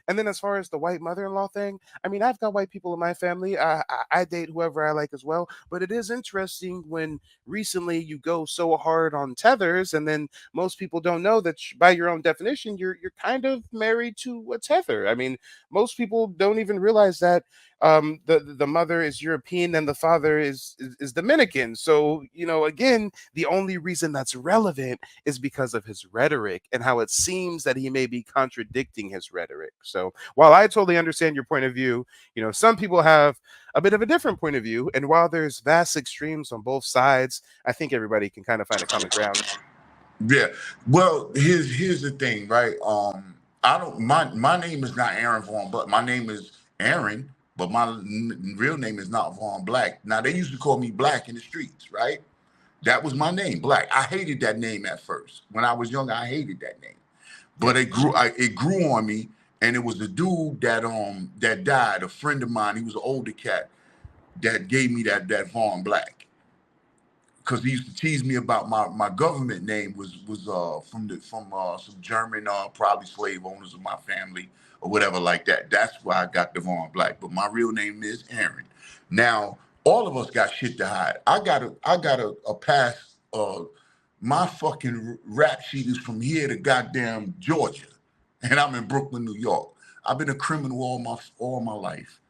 And then as far as the white mother-in-law thing, I mean, I've got white people in my family. I date whoever I like as well. But it is interesting when recently you go so hard on tethers, and then most people don't know that by your own definition, you're kind of married to a tether. I mean, most people don't even realize that the mother is European and the father is Dominican. So again, the only reason that's relevant is because of his rhetoric and how it seems that he may be contradicting his rhetoric. So while I totally understand your point of view, some people have a bit of a different point of view. And while there's vast extremes on both sides, I think everybody can kind of find a common ground. Yeah. Well, here's the thing, right? I don't my name is not Aaron Vaughn, but my name is Aaron, but my real name is not Vaughn Black. Now they used to call me Black in the streets, right? That was my name, Black. I hated that name at first. When I was young, I hated that name. But it grew on me, and it was a dude that died, a friend of mine. He was an older cat that gave me that Vaughn Black, because he used to tease me about my government name was from some German probably slave owners of my family or whatever like that. That's why I got Devon Black, but my real name is Aaron. Now all of us got shit to hide. I got a pass. My fucking rap sheet is from here to goddamn Georgia, and I'm in Brooklyn, New York. I've been a criminal all my life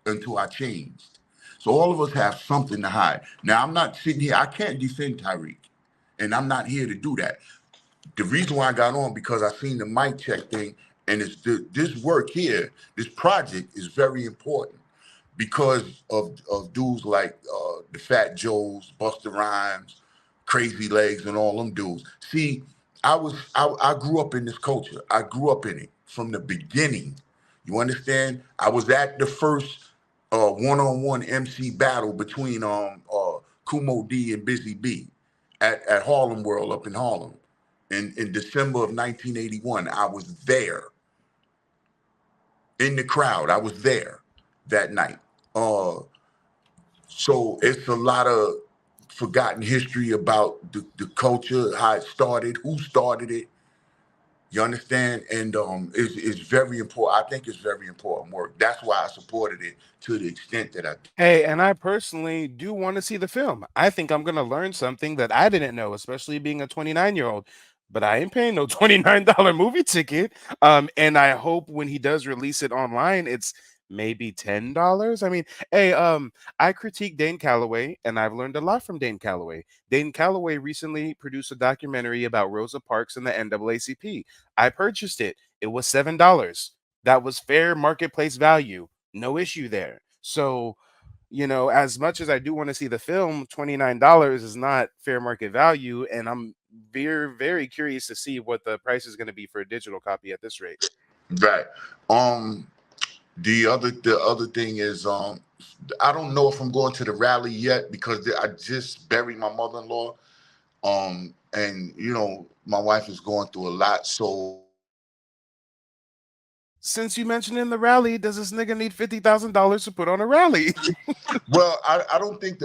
until I changed. So all of us have something to hide. Now I'm not sitting here. I can't defend Tariq, and I'm not here to do that. The reason why I got on because I seen the mic check thing, and this work here, this project is very important because of dudes like the Fat Joes, Busta Rhymes, Crazy Legs, and all them dudes. See, I grew up in this culture. I grew up in it from the beginning. You understand? I was at the first one-on-one MC battle between Kumo D and Busy B at Harlem World up in Harlem in December of 1981. I was there in the crowd. I was there that night. Uh, so it's a lot of forgotten history about the culture, how it started, who started it. You understand? And it's very important. I think it's very important work. That's why I supported it to the extent that I did. Hey, and I personally do want to see the film. I think I'm going to learn something that I didn't know, especially being a 29-year-old. But I ain't paying no $29 movie ticket. And I hope when he does release it online, it's maybe $10. I mean, hey, I critique Dane Calloway, and I've learned a lot from Dane Calloway. Dane Calloway recently produced a documentary about Rosa Parks and the NAACP. I purchased it. It was $7. That was fair marketplace value. No issue there. So as much as I do want to see the film, $29 is not fair market value, and I'm very, very curious to see what the price is going to be for a digital copy at this rate. Right. Um, the other thing is I don't know if I'm going to the rally yet because I just buried my mother-in-law. And my wife is going through a lot, so Since you mentioned in the rally, does this nigga need $50,000 to put on a rally? well, I don't think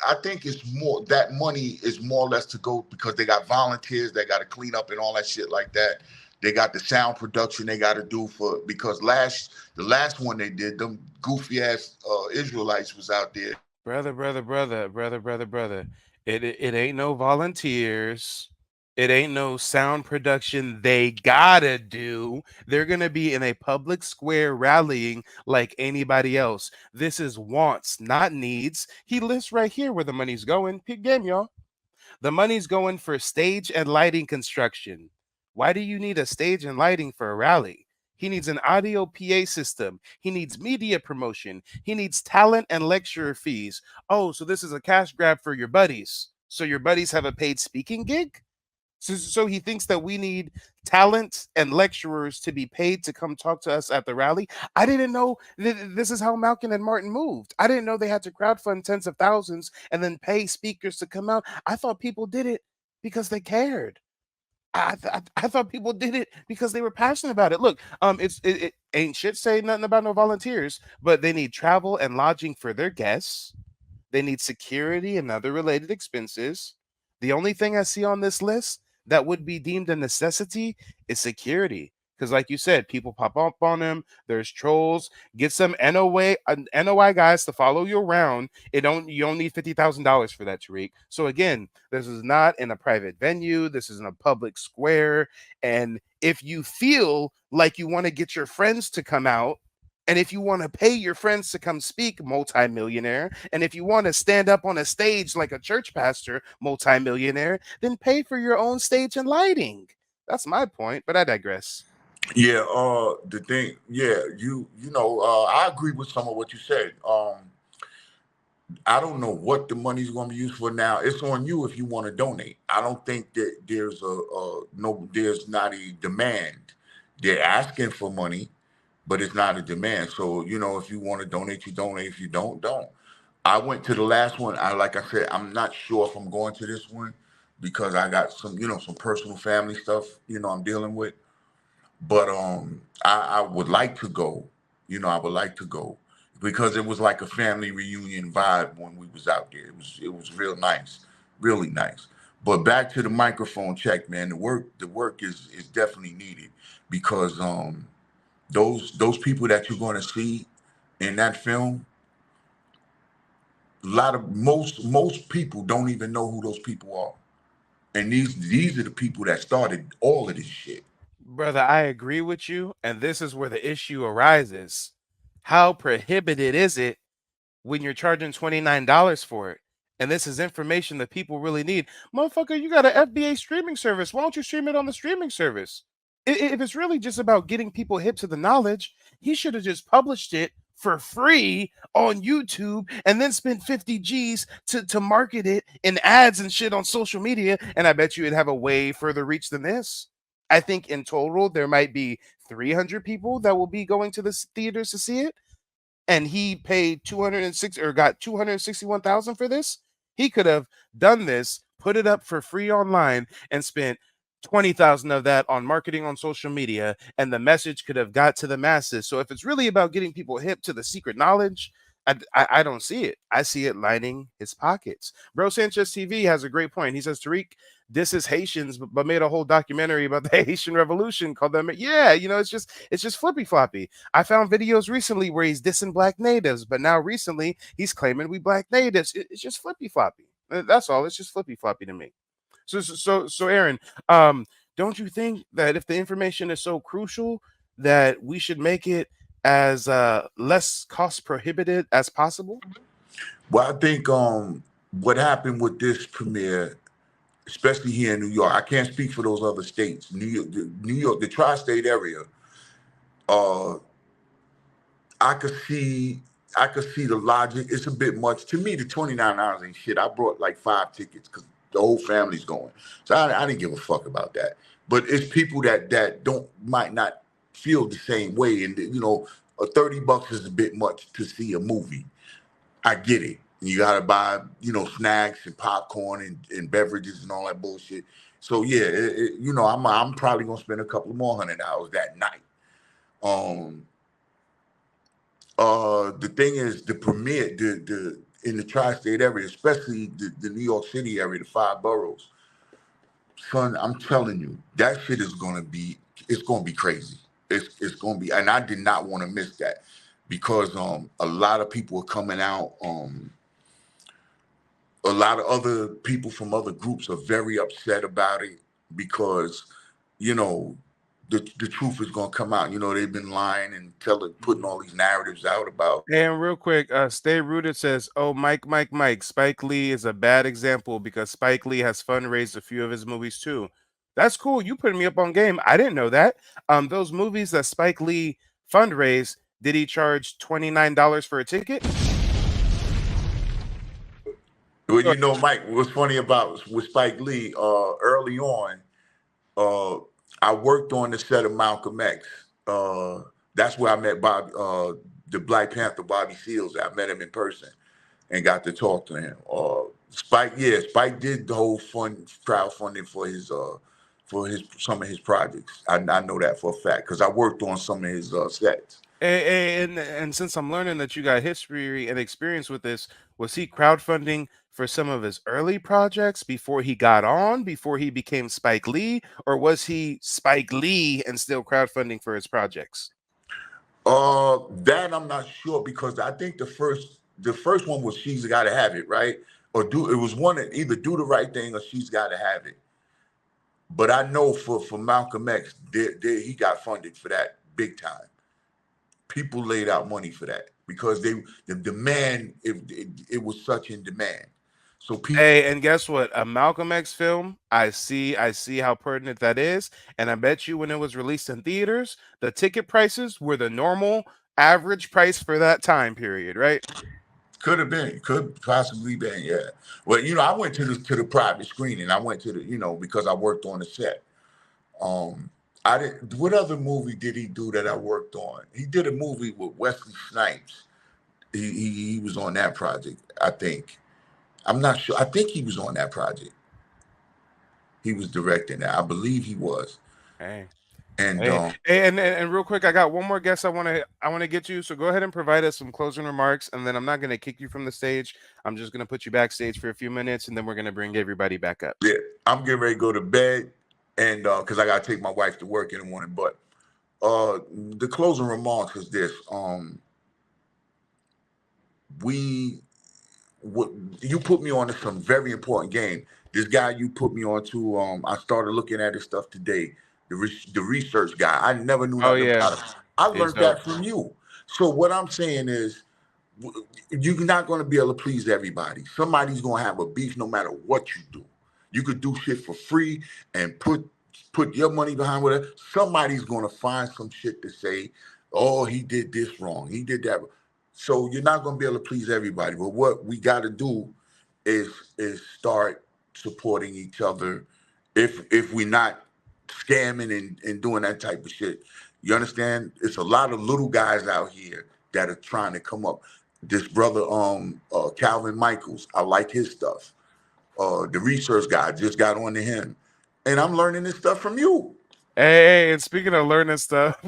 I think it's more that money is more or less to go because they got volunteers, they got to clean up and all that shit like that. They got the sound production they got to do because the last one they did, them goofy ass Israelites was out there. Brother. It ain't no volunteers. It ain't no sound production they gotta do. They're gonna be in a public square rallying like anybody else. This is wants, not needs. He lists right here where the money's going. Pick game, y'all. The money's going for stage and lighting construction. Why do you need a stage and lighting for a rally? He needs an audio PA system. He needs media promotion. He needs talent and lecturer fees. Oh, so this is a cash grab for your buddies. So your buddies have a paid speaking gig? So he thinks that we need talent and lecturers to be paid to come talk to us at the rally. I didn't know this is how Malcolm and Martin moved. I didn't know they had to crowdfund tens of thousands and then pay speakers to come out. I thought people did it because they cared. I thought people did it because they were passionate about it. Look, it ain't shit saying nothing about no volunteers, but they need travel and lodging for their guests. They need security and other related expenses. The only thing I see on this list that would be deemed a necessity is security. because, like you said, people pop up on him. There's trolls. Get some NOI guys to follow you around. You don't need $50,000 for that, Tariq. So again, this is not in a private venue. This is in a public square. And if you feel like you want to get your friends to come out, and if you want to pay your friends to come speak, multimillionaire, and if you want to stand up on a stage like a church pastor, multimillionaire, then pay for your own stage and lighting. That's my point, but I digress. Yeah, the thing, yeah, I agree with some of what you said. I don't know what the money's going to be used for now. It's on you if you want to donate. I don't think that there's not a demand. They're asking for money, but it's not a demand. So, if you want to donate, you donate. If you don't. I went to the last one. Like I said, I'm not sure if I'm going to this one because I got some personal family stuff, I'm dealing with. But I would like to go. I would like to go because it was like a family reunion vibe when we was out there. It was real nice, really nice. But back to the microphone check, man. The work is definitely needed because those people that you're going to see in that film, most people don't even know who those people are, and these are the people that started all of this shit. Brother, I agree with you, and this is where the issue arises. How prohibited is it when you're charging $29 for it? And this is information that people really need. Motherfucker, you got an FBA streaming service. Why don't you stream it on the streaming service? If it's really just about getting people hip to the knowledge, he should have just published it for free on YouTube and then spent 50 G's to market it in ads and shit on social media. And I bet you it'd have a way further reach than this. I think in total, there might be 300 people that will be going to the theaters to see it, and he paid 206 or got 261,000 for this. He could have done this, put it up for free online, and spent 20,000 of that on marketing on social media, and the message could have got to the masses. So if it's really about getting people hip to the secret knowledge, I don't see it. I see it lining his pockets. Bro Sanchez TV has a great point. He says, Tariq, this is Haitians, but made a whole documentary about the Haitian Revolution called them. Yeah, it's just flippy floppy. I found videos recently where he's dissing black natives, but now recently he's claiming we black natives. It's just flippy floppy. That's all. It's just flippy floppy to me. So Aaron, don't you think that if the information is so crucial that we should make it as less cost prohibitive as possible? Well, I think what happened with this premiere, especially here in New York, I can't speak for those other states. New York, the tri-state area. Uh, I could see, I could see the logic. It's a bit much to me. The $29 ain't shit. I brought like 5 tickets because the whole family's going, so I didn't give a fuck about that. But it's people that don't might not feel the same way, and $30 is a bit much to see a movie. I get it. You gotta buy, snacks and popcorn and beverages and all that bullshit. So yeah, I'm probably gonna spend a couple more $100 that night. Um, the thing is, the premiere, the in the tri-state area, especially the New York City area, the 5 boroughs, son, I'm telling you, that shit it's gonna be crazy. It's gonna be, and I did not want to miss that because a lot of people are coming out. A lot of other people from other groups are very upset about it because, you know, the truth is gonna come out. They've been lying and putting all these narratives out about. And real quick, Stay Rooted says, "Oh, Mike, Spike Lee is a bad example because Spike Lee has fundraised a few of his movies too." That's cool. You putting me up on game. I didn't know that. Those movies that Spike Lee fundraised, did he charge $29 for a ticket? Well, Go Mike, what's funny about with Spike Lee, early on, uh, I worked on the set of Malcolm X. That's where I met the Black Panther, Bobby Seals. I met him in person and got to talk to him. Spike did the whole crowdfunding for his some of his projects. I know that for a fact because I worked on some of his sets. And since I'm learning that you got history and experience with this, was he crowdfunding for some of his early projects before he got on, before he became Spike Lee, or was he Spike Lee and still crowdfunding for his projects? That I'm not sure because I think the first one was She's Gotta Have It, right? Or do it was one that either Do the Right Thing or She's Gotta Have It. But I know for Malcolm X, he got funded for that big time. People laid out money for that because the demand it was such in demand. So people Hey, and guess what? A Malcolm X film, I see how pertinent that is. And I bet you when it was released in theaters, the ticket prices were the normal average price for that time period, right? could possibly been, yeah. Well, I went to the private screening. I went to because I worked on the set. Um, I did. What other movie did he do that I worked on? He did a movie with Wesley Snipes. He was on that project. I think. I'm not sure. I think he was on that project. He was directing that. I believe he was. Hey. And And real quick, I got one more guest I want to get to. So go ahead and provide us some closing remarks, and then I'm not going to kick you from the stage. I'm just going to put you backstage for a few minutes, and then we're going to bring everybody back up. yeah, I'm getting ready to go to bed, and because I got to take my wife to work in the morning. But the closing remarks is this: we what you put me on to some very important game. This guy you put me on to, I started looking at his stuff today. The research guy, I never knew Oh nothing yeah, about him. I he's learned dope. that from you. So what I'm saying is, you're not going to be able to please everybody. Somebody's going to have a beef no matter what you do. You could do shit for free and put your money behind whatever. Somebody's going to find some shit to say, oh, he did this wrong. He did that. So you're not going to be able to please everybody. But what we got to do is start supporting each other. If we're not scamming and doing that type of shit, you understand? It's a lot of little guys out here that are trying to come up. This brother, Calvin Michaels, I like his stuff. The research guy just got on to him, and I'm learning this stuff from you. Hey, and speaking of learning stuff,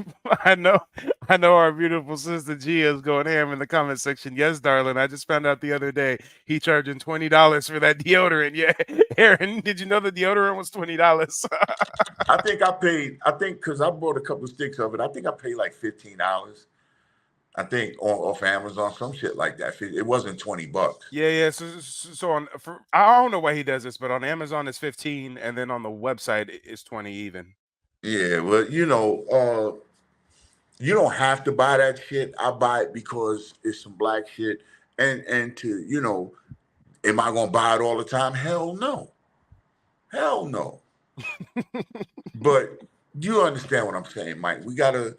I know, I know our beautiful sister Gia is going ham in the comment section. Yes, darling. I just found out the other day he charging $20 for that deodorant. Yeah, Aaron, did you know the deodorant was $20? I think because I bought a couple of sticks of it. I think I paid like $15. I think off Amazon, some shit like that. It wasn't $20. Yeah. So I don't know why he does this, but on Amazon it's 15, and then on the website it's 20 even. Yeah, well, you don't have to buy that shit. I buy it because it's some black shit, and to am I gonna buy it all the time? Hell no, hell no. But you understand what I'm saying, Mike? We gotta,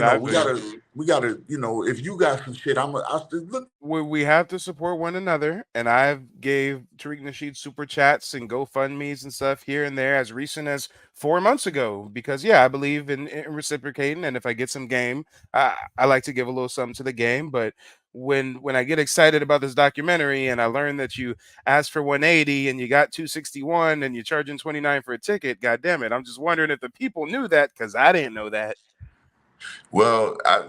I we do. gotta, we gotta, if you got some shit, I'll still look. We have to support one another, and I've gave Tariq Nasheed super chats and GoFundMe's and stuff here and there as recent as 4 months ago because I believe in reciprocating, and if I get some game, I like to give a little something to the game. But when I get excited about this documentary and I learn that you asked for 180 and you got 261 and you're charging 29 for a ticket, god damn it, I'm just wondering if the people knew that because I didn't know that. Well, I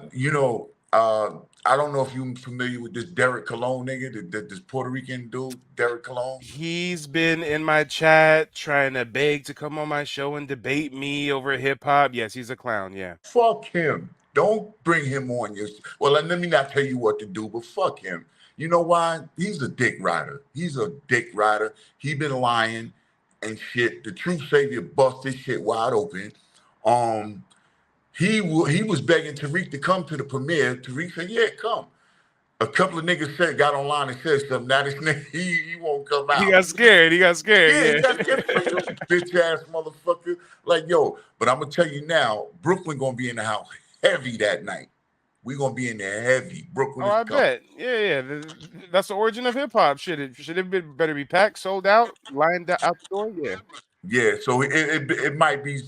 don't know if you're familiar with this Derek Cologne nigga, this Puerto Rican dude, Derek Cologne. He's been in my chat trying to beg to come on my show and debate me over hip hop. Yes, he's a clown. Yeah. Fuck him. Don't bring him on your. Well, let me not tell you what to do, but fuck him. You know why? He's a dick rider. He's a dick rider. He been lying and shit. The Truth Savior bust this shit wide open. Um, he was begging Tariq to come to the premiere. Tariq said, "Yeah, come." A couple of niggas got online and said something. Now this nigga he won't come He out. got scared. He got scared. Yeah, he Yeah. got scared for you, bitch ass motherfucker. Like, yo, but I'm gonna tell you now, Brooklyn gonna be in the house heavy that night. We gonna be in there heavy. Brooklyn Oh, is I coming. bet. Yeah. That's the origin of hip hop. Should it better be packed, sold out, lined out the door? Yeah. Yeah, so it might be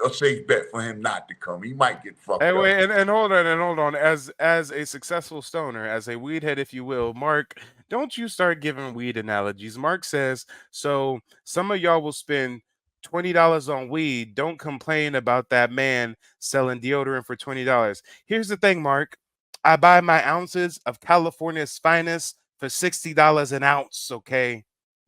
a safe bet for him not to come. He might get Hey, fucked up. wait, and hold on. As a successful stoner, as a weed head, if you will, Mark, don't you start giving weed analogies. Mark says, so some of y'all will spend $20 on weed. Don't complain about that man selling deodorant for $20. Here's the thing, Mark. I buy my ounces of California's finest for $60 an ounce, okay?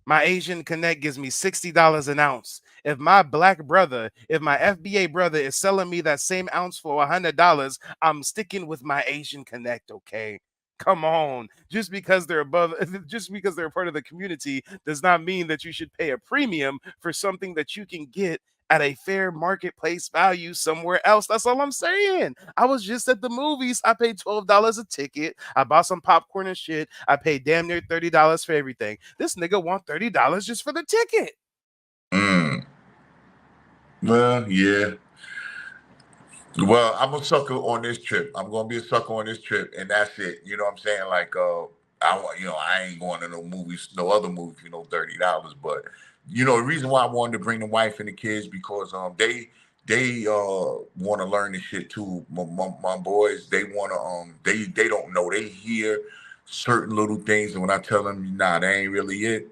My Asian Connect gives me $60 an ounce. If my black brother, if my FBA brother is selling me that same ounce for $100, I'm sticking with my Asian Connect, okay? Come on. Just because they're above, just because they're a part of the community does not mean that you should pay a premium for something that you can get at a fair marketplace value somewhere else. That's all I'm saying. I was just at the movies. I paid $12 a ticket. I bought some popcorn and shit. I paid damn near $30 for everything. This nigga want $30 just for the ticket. Well, yeah. Well, I'm a sucker on this trip. I'm gonna be a sucker on this trip, and that's it. You know what I'm saying? Like, I ain't going to no movies, no other movie for no $30. But the reason why I wanted to bring the wife and the kids because they want to learn this shit too. My boys, they want to they don't know. They hear certain little things, and when I tell them, nah, that ain't really it,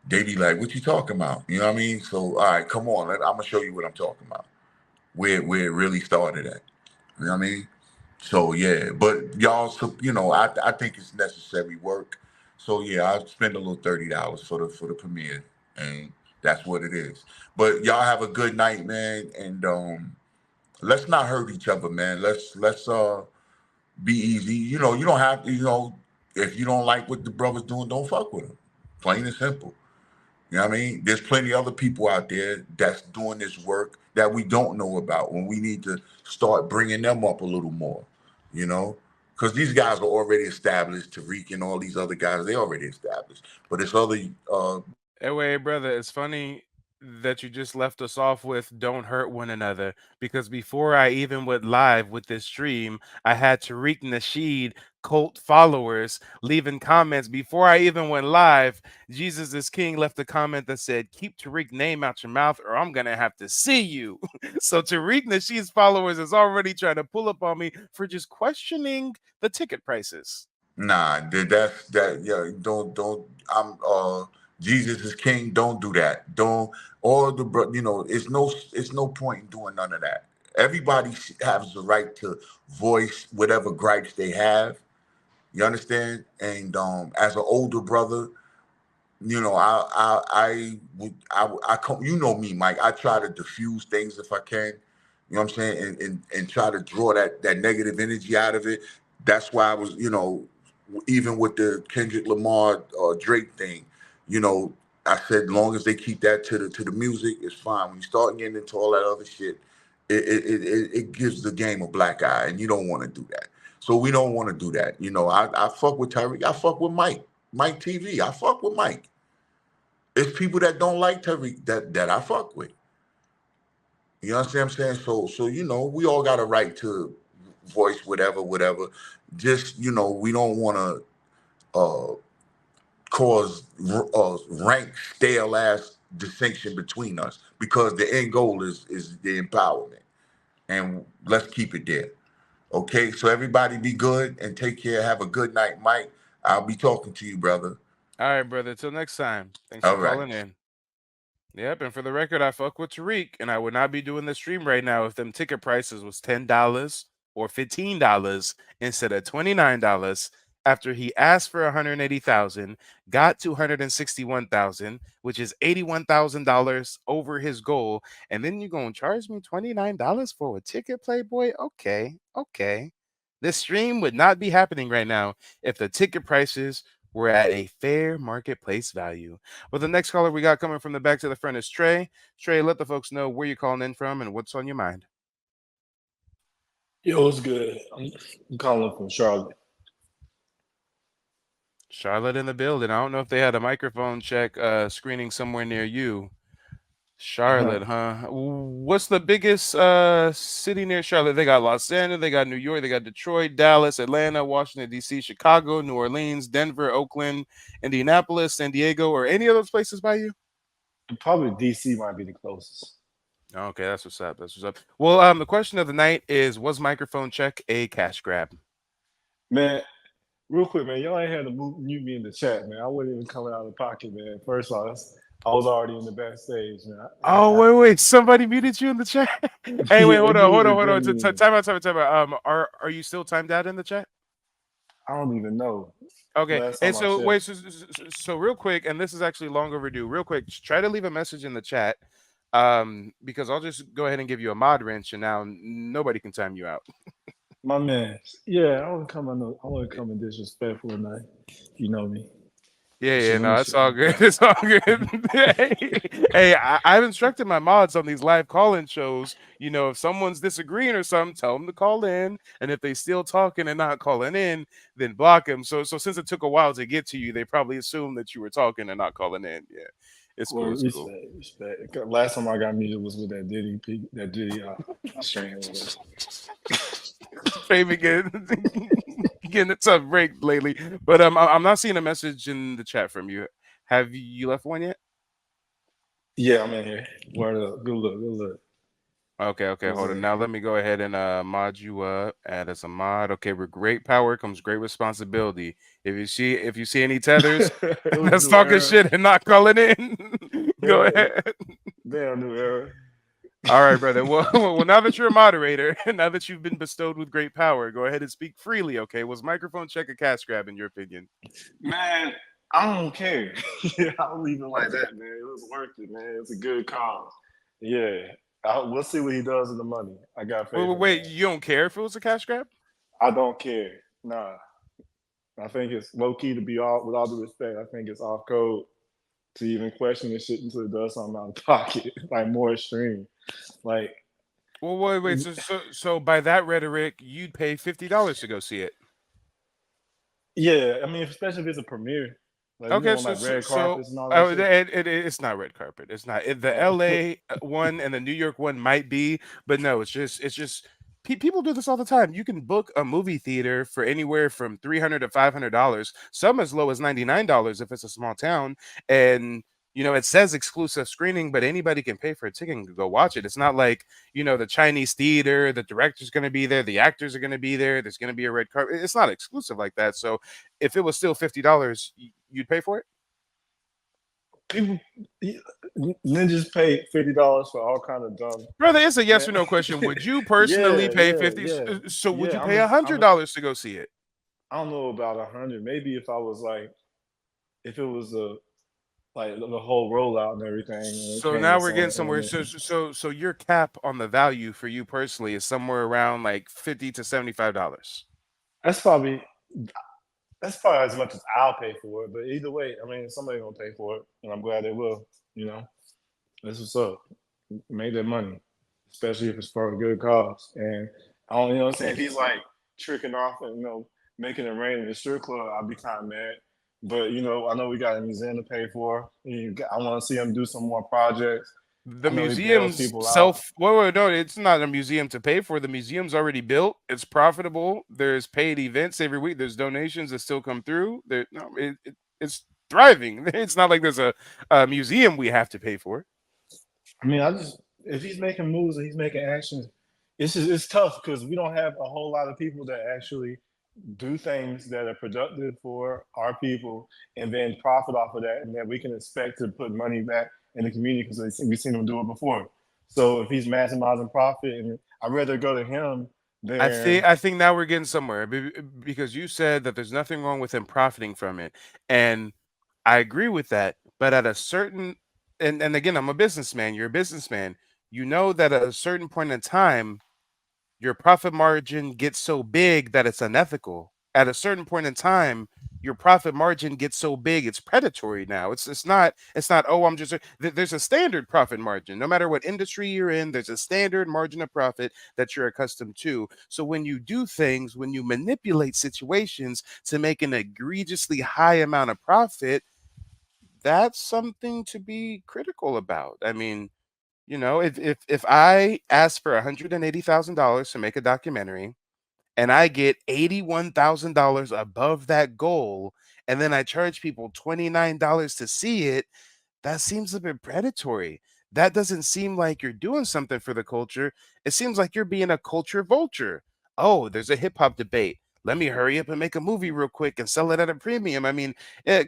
they be like, "What you talking about?" You know what I mean? So, all right, come on, I'm gonna show you what I'm talking about. Where it really started at. You know what I mean? So yeah, but y'all, I think it's necessary work. So yeah, I spend a little $30 for the premiere, and that's what it is. But y'all have a good night, man, and let's not hurt each other, man. Let's be easy. You don't have to. If you don't like what the brother's doing, don't fuck with him. Plain and simple. You know what I mean? There's plenty of other people out there that's doing this work that we don't know about when we need to start bringing them up a little more, because these guys are already established. Tariq and all these other guys, they already established. But it's other, Anyway, brother, it's funny that you just left us off with "don't hurt one another" because before I even went live with this stream, I had Tariq Nasheed cult followers leaving comments before I even went live. Jesus is King left a comment that said, "Keep Tariq name out your mouth, or I'm gonna have to see you." So Tariq Nasheed's followers is already trying to pull up on me for just questioning the ticket prices. nah, that's that. Yeah, don't. Jesus is King. Don't do that. Don't. All the it's no point in doing none of that. Everybody has the right to voice whatever gripes they have. You understand? And as an older brother, I come. You know me, Mike. I try to diffuse things if I can. You know what I'm saying, and try to draw that negative energy out of it. That's why I was, even with the Kendrick Lamar Drake thing, you know, I said, long as they keep that to the music, it's fine. When you start getting into all that other shit, it gives the game a black eye, and you don't want to do that. So we don't want to do that. I fuck with Tyreek. I fuck with Mike TV. I fuck with Mike. It's people that don't like Tariq that I fuck with. You understand what I'm saying? So we all got a right to voice whatever. Just we don't want to cause rank stale ass distinction between us because the end goal is the empowerment, and let's keep it there. Okay, so everybody be good and take care. Have a good night, Mike. I'll be talking to you, brother. All right, brother. Till next time. Thanks for All right. calling in. Yep, and for the record, I fuck with Tariq, and I would not be doing the stream right now if them ticket prices was $10 or $15 instead of $29. After he asked for 180,000, got 261,000, which is $81,000 over his goal, and then you're gonna charge me $29 for a ticket, Playboy? Okay. This stream would not be happening right now if the ticket prices were at a fair marketplace value. Well, the next caller we got coming from the back to the front is Trey. Trey, let the folks know where you're calling in from and what's on your mind. Yo, what's good? I'm calling from Charlotte. Charlotte in the building. I don't know if they had a microphone check screening somewhere near you. Charlotte, huh? What's the biggest city near Charlotte? They got Los Angeles, they got New York, they got Detroit, Dallas, Atlanta, Washington, D.C., Chicago, New Orleans, Denver, Oakland, Indianapolis, San Diego, or any of those places by you? Probably DC might be the closest. Okay, that's what's up. Well, the question of the night is: was microphone check a cash grab? Man, real quick, man, y'all ain't had to mute me in the chat, man. I wasn't even coming out of the pocket, man. First off, I was already in the backstage, man. Oh, wait. Somebody muted you in the chat? Hey, wait, hold on. Time out. Are you still timed out in the chat? I don't even know. Okay, Last and time I so checked. wait, so real quick, and this is actually long overdue. Real quick, try to leave a message in the chat, because I'll just go ahead and give you a mod wrench, and now nobody can time you out. My man, yeah, I wouldn't come in disrespectful tonight. You know me. Yeah, Let me no, it's all good. It's all good. Hey, I've instructed my mods on these live call-in shows. You know, if someone's disagreeing or something, tell them to call in, and if they still talking and not calling in, then block them. So since it took a while to get to you, they probably assumed that you were talking and not calling in. Yeah, it's Well, cool. It's cool. respect. Last time I got muted was with that Diddy strain. Maybe getting a tough break lately, but I'm not seeing a message in the chat from you. Have you left one yet? Yeah, I'm in here. Word up. Good look. Okay, hold on. Now let me go ahead and mod you up. Add as a mod. Okay, with great power comes great responsibility. If you see any tethers that's talking shit and not calling in, go ahead. Damn, new era. All right, brother. Well, now that you're a moderator, now that you've been bestowed with great power, go ahead and speak freely. Okay, was microphone check a cash grab in your opinion? Man, I don't care. Yeah, I'll leave it like that, man. It was worth it, man. It's a good cause. Yeah, we'll see what he does with the money. I got faith. Wait, you don't care if it was a cash grab? I don't care. Nah, I think it's low key to be with all due respect. I think it's off code to even question this shit until it does something out of pocket, like more extreme. Like, well, wait. So by that rhetoric, you'd pay $50 to go see it. Yeah, I mean, especially if it's a premiere. Like, okay, you know, like red carpets and all that shit. it's not red carpet. It's not. The LA one and the New York one might be, but no, it's just people do this all the time. You can book a movie theater for anywhere from $300 to $500, some as low as $99 if it's a small town, and you know, it says exclusive screening, but anybody can pay for a ticket and go watch it. It's not like, you know, the Chinese theater, the director's going to be there, the actors are going to be there, there's going to be a red carpet. It's not exclusive like that. So if it was still $50, you'd pay for it? People, ninjas pay $50 for all kind of dumb. Brother, it's a yes or no question. Would you personally pay $50? So would you pay $100 to go see it? I don't know about 100. Maybe if I was like, if it was like the whole rollout and everything. So now we're getting somewhere. So your cap on the value for you personally is somewhere around like $50 to $75. That's probably as much as I'll pay for it. But either way, I mean, somebody gonna pay for it, and I'm glad they will. You know, that's what's up. Make that money, especially if it's for a good cause. And I don't, you know what I'm saying? If he's like tricking off and, you know, making it rain in the strip club, I'd be kind of mad. But, you know, I know we got a museum to pay for. I want to see him do some more projects. The museum's no, it's not a museum to pay for. The museum's already built. It's profitable. There's paid events every week. There's donations that still come through. It's thriving. It's not like there's a museum we have to pay for. I mean, if he's making moves and he's making actions, it's tough because we don't have a whole lot of people that actually do things that are productive for our people and then profit off of that, and that we can expect to put money back in the community because we've seen them do it before. So if he's maximizing profit, and I'd rather go to him than I think now we're getting somewhere because you said that there's nothing wrong with him profiting from it, and I agree with that. But at a certain and again, I'm a businessman. You're a businessman. You know that at a certain point in time, your profit margin gets so big that it's unethical. At a certain point in time, your profit margin gets so big it's predatory now. It's not oh, I'm just there's a standard profit margin. No matter what industry you're in, there's a standard margin of profit that you're accustomed to. So when you do things, when you manipulate situations to make an egregiously high amount of profit, that's something to be critical about. I mean, you know, if I ask for $180,000 to make a documentary and I get $81,000 above that goal, and then I charge people $29 to see it, that seems a bit predatory. That doesn't seem like you're doing something for the culture. It seems like you're being a culture vulture. Oh, there's a hip hop debate. Let me hurry up and make a movie real quick and sell it at a premium. I mean,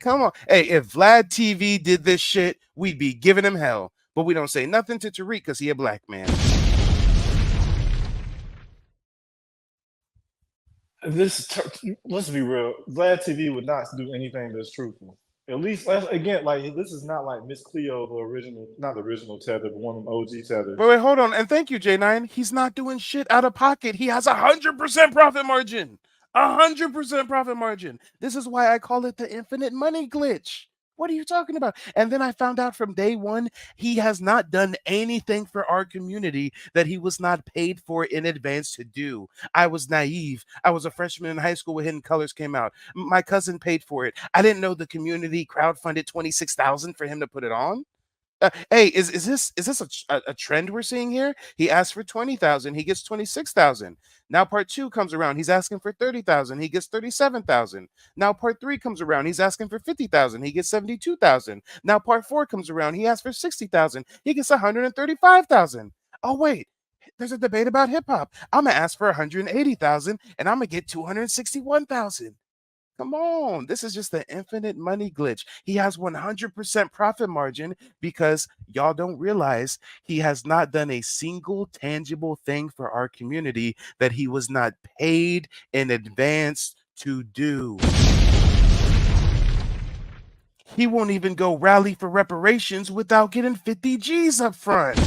come on. Hey, if Vlad TV did this shit, we'd be giving him hell. But we don't say nothing to Tariq because he a black man. Let's be real. Vlad TV would not do anything that's truthful. At least, again, like this is not like Miss Cleo, the original, not the original tether, but one of them OG tethers. Wait, hold on. And thank you, J9. He's not doing shit out of pocket. He has 100% profit margin. 100% profit margin. This is why I call it the infinite money glitch. What are you talking about? And then I found out from day one, he has not done anything for our community that he was not paid for in advance to do. I was naive. I was a freshman in high school when Hidden Colors came out. My cousin paid for it. I didn't know the community crowdfunded $26,000 for him to put it on. Hey, is this a trend we're seeing here? He asked for 20,000, he gets 26,000. Now part two comes around, he's asking for 30,000, he gets 37,000. Now part three comes around, he's asking for 50,000, he gets 72,000. Now part four comes around, he asks for 60,000, he gets 135,000. Oh wait, there's a debate about hip hop. I'm gonna ask for 180,000, and I'm gonna get 261,000. Come on, this is just the infinite money glitch. He has 100% profit margin because y'all don't realize he has not done a single tangible thing for our community that he was not paid in advance to do. He won't even go rally for reparations without getting 50 G's up front.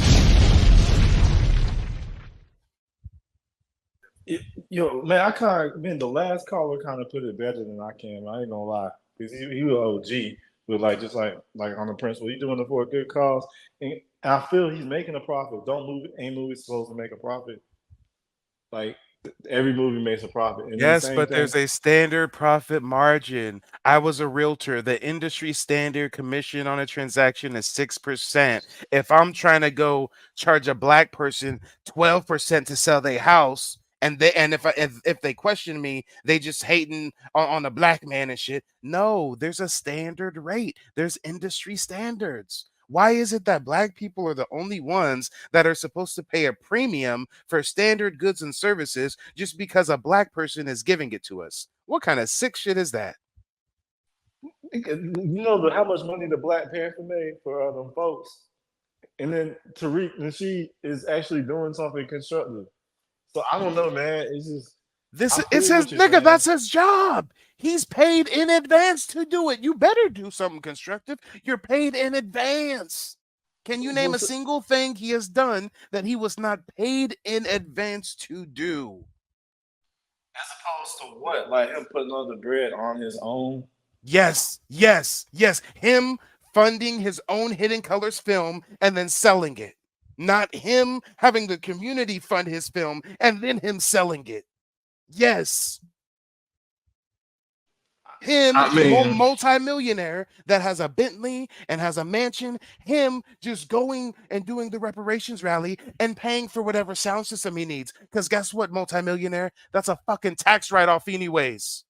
Yo, man, the last caller kind of put it better than I can. I ain't gonna lie, because he was OG, but like just like on the principle, he doing it for a good cause, and I feel he's making a profit. Ain't movies supposed to make a profit? Like every movie makes a profit. And Yes, but there's a standard profit margin. I was a realtor. The industry standard commission on a transaction is 6%. If I'm trying to go charge a black person 12% to sell their house, and if they question me, they just hating on a black man and shit. No, there's a standard rate. There's industry standards. Why is it that black people are the only ones that are supposed to pay a premium for standard goods and services just because a black person is giving it to us? What kind of sick shit is that? you know how much money the Black Panther made for them folks, and then Tariq Nasheed is actually doing something constructive. So I don't know, man. It's just It's his nigga. That's his job. He's paid in advance to do it. You better do something constructive. You're paid in advance. Can you name a single thing he has done that he was not paid in advance to do? As opposed to what? Like him putting all the bread on his own? Yes. Him funding his own Hidden Colors film and then selling it. Not him having the community fund his film and then him selling it. Yes. Him, multi-millionaire that has a Bentley and has a mansion, him just going and doing the reparations rally and paying for whatever sound system he needs. Because guess what, multi-millionaire? That's a fucking tax write-off anyways.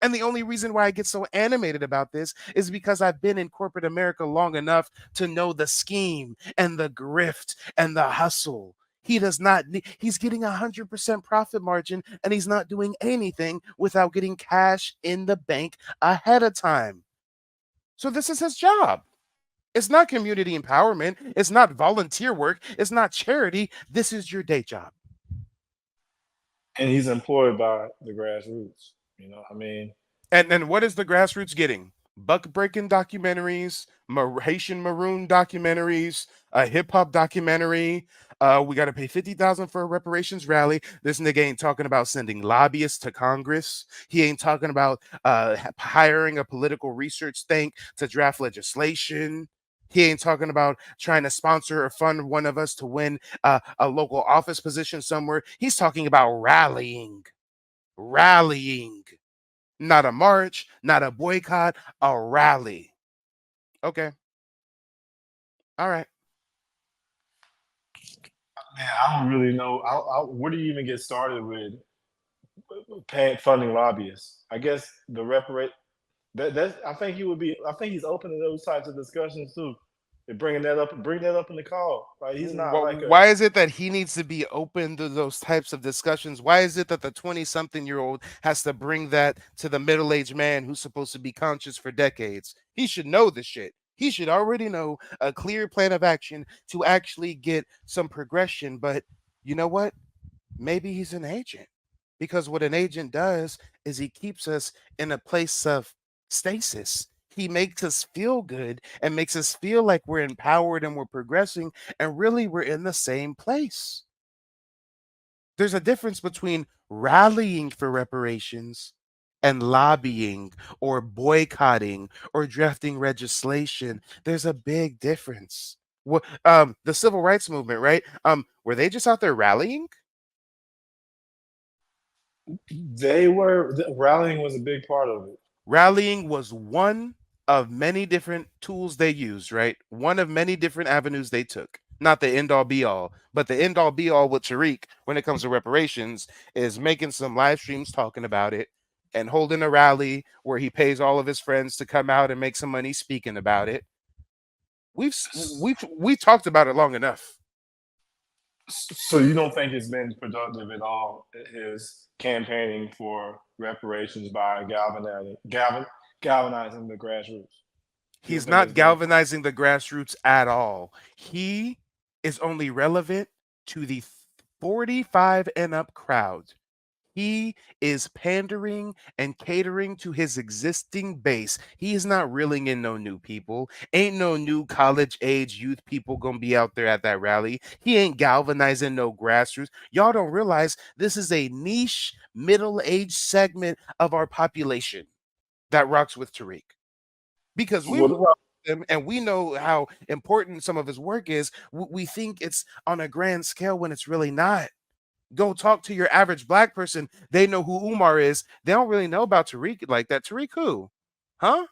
And the only reason why I get so animated about this is because I've been in corporate America long enough to know the scheme and the grift and the hustle. He does not need, he's getting 100% profit margin and he's not doing anything without getting cash in the bank ahead of time. So this is his job. It's not community empowerment. It's not volunteer work. It's not charity. This is your day job. And he's employed by the grassroots. You know, I mean. And what is the grassroots getting? Buck breaking documentaries, Haitian Maroon documentaries, a hip hop documentary. We got to pay $50,000 for a reparations rally. This nigga ain't talking about sending lobbyists to Congress. He ain't talking about hiring a political research think to draft legislation. He ain't talking about trying to sponsor or fund one of us to win a local office position somewhere. He's talking about rallying. Not a march, not a boycott, a rally. Okay. All right. Man, I don't really know. Where do you even get started with funding lobbyists? I guess I think he's open to those types of discussions too. Bring that up in the call. Like he's not why is it that he needs to be open to those types of discussions? Why is it that the 20-something-year-old has to bring that to the middle-aged man who's supposed to be conscious for decades? He should know this shit. He should already know a clear plan of action to actually get some progression. But you know what? Maybe he's an agent. Because what an agent does is he keeps us in a place of stasis. He makes us feel good and makes us feel like we're empowered and we're progressing, and really we're in the same place. There's a difference between rallying for reparations and lobbying or boycotting or drafting legislation. There's a big difference. What the civil rights movement, right? Were they just out there rallying? Rallying was a big part of it. Rallying was one of many different tools they used, right? One of many different avenues they took. Not the end all be all, but the end all be all with Tariq when it comes to reparations is making some live streams talking about it and holding a rally where he pays all of his friends to come out and make some money speaking about it. We've talked about it long enough. So you don't think it's been productive at all, his campaigning for reparations by galvanizing the grassroots? You don't He's think not it's been galvanizing the grassroots at all. He is only relevant to the 45 and up crowd. He is pandering and catering to his existing base. He is not reeling in no new people. Ain't no new college age youth people gonna be out there at that rally. He ain't galvanizing no grassroots. Y'all don't realize this is a niche middle age segment of our population that rocks with Tariq. Because we what about him and we know how important some of his work is. We think it's on a grand scale when it's really not. Go talk to your average black person. They know who Umar is. They don't really know about Tariq like that. Tariq who? Huh?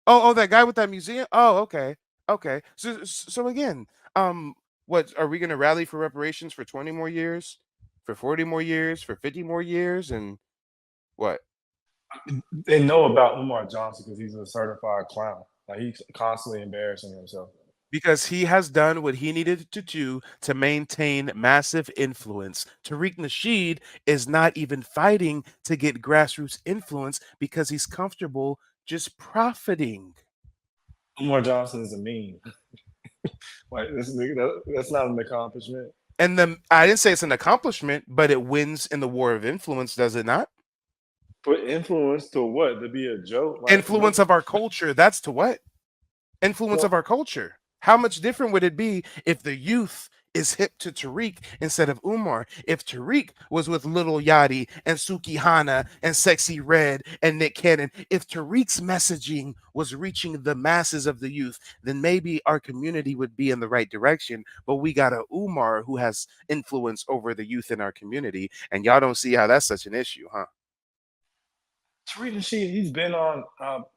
Oh, that guy with that museum? Oh, okay. Okay. So again, what are we gonna rally for reparations for 20 more years? For 40 more years? For 50 more years? And what? they know about Umar Johnson because he's a certified clown. Like he's constantly embarrassing himself. Because he has done what he needed to do to maintain massive influence. Tariq Nasheed is not even fighting to get grassroots influence because he's comfortable just profiting. Umar Johnson is a meme. Like that's not an accomplishment. And then I didn't say it's an accomplishment, but it wins in the war of influence, does it not? But influence to what? To be a joke? Like what? Influence of our culture, that's to what? Influence Well, of our culture. How much different would it be if the youth is hip to Tariq instead of Umar? If Tariq was with Little Yachty and Suki Hana and Sexy Red and Nick Cannon, if Tariq's messaging was reaching the masses of the youth, then maybe our community would be in the right direction. But we got a Umar who has influence over the youth in our community, and y'all don't see how that's such an issue, huh? Tariq Nasheed, he's been on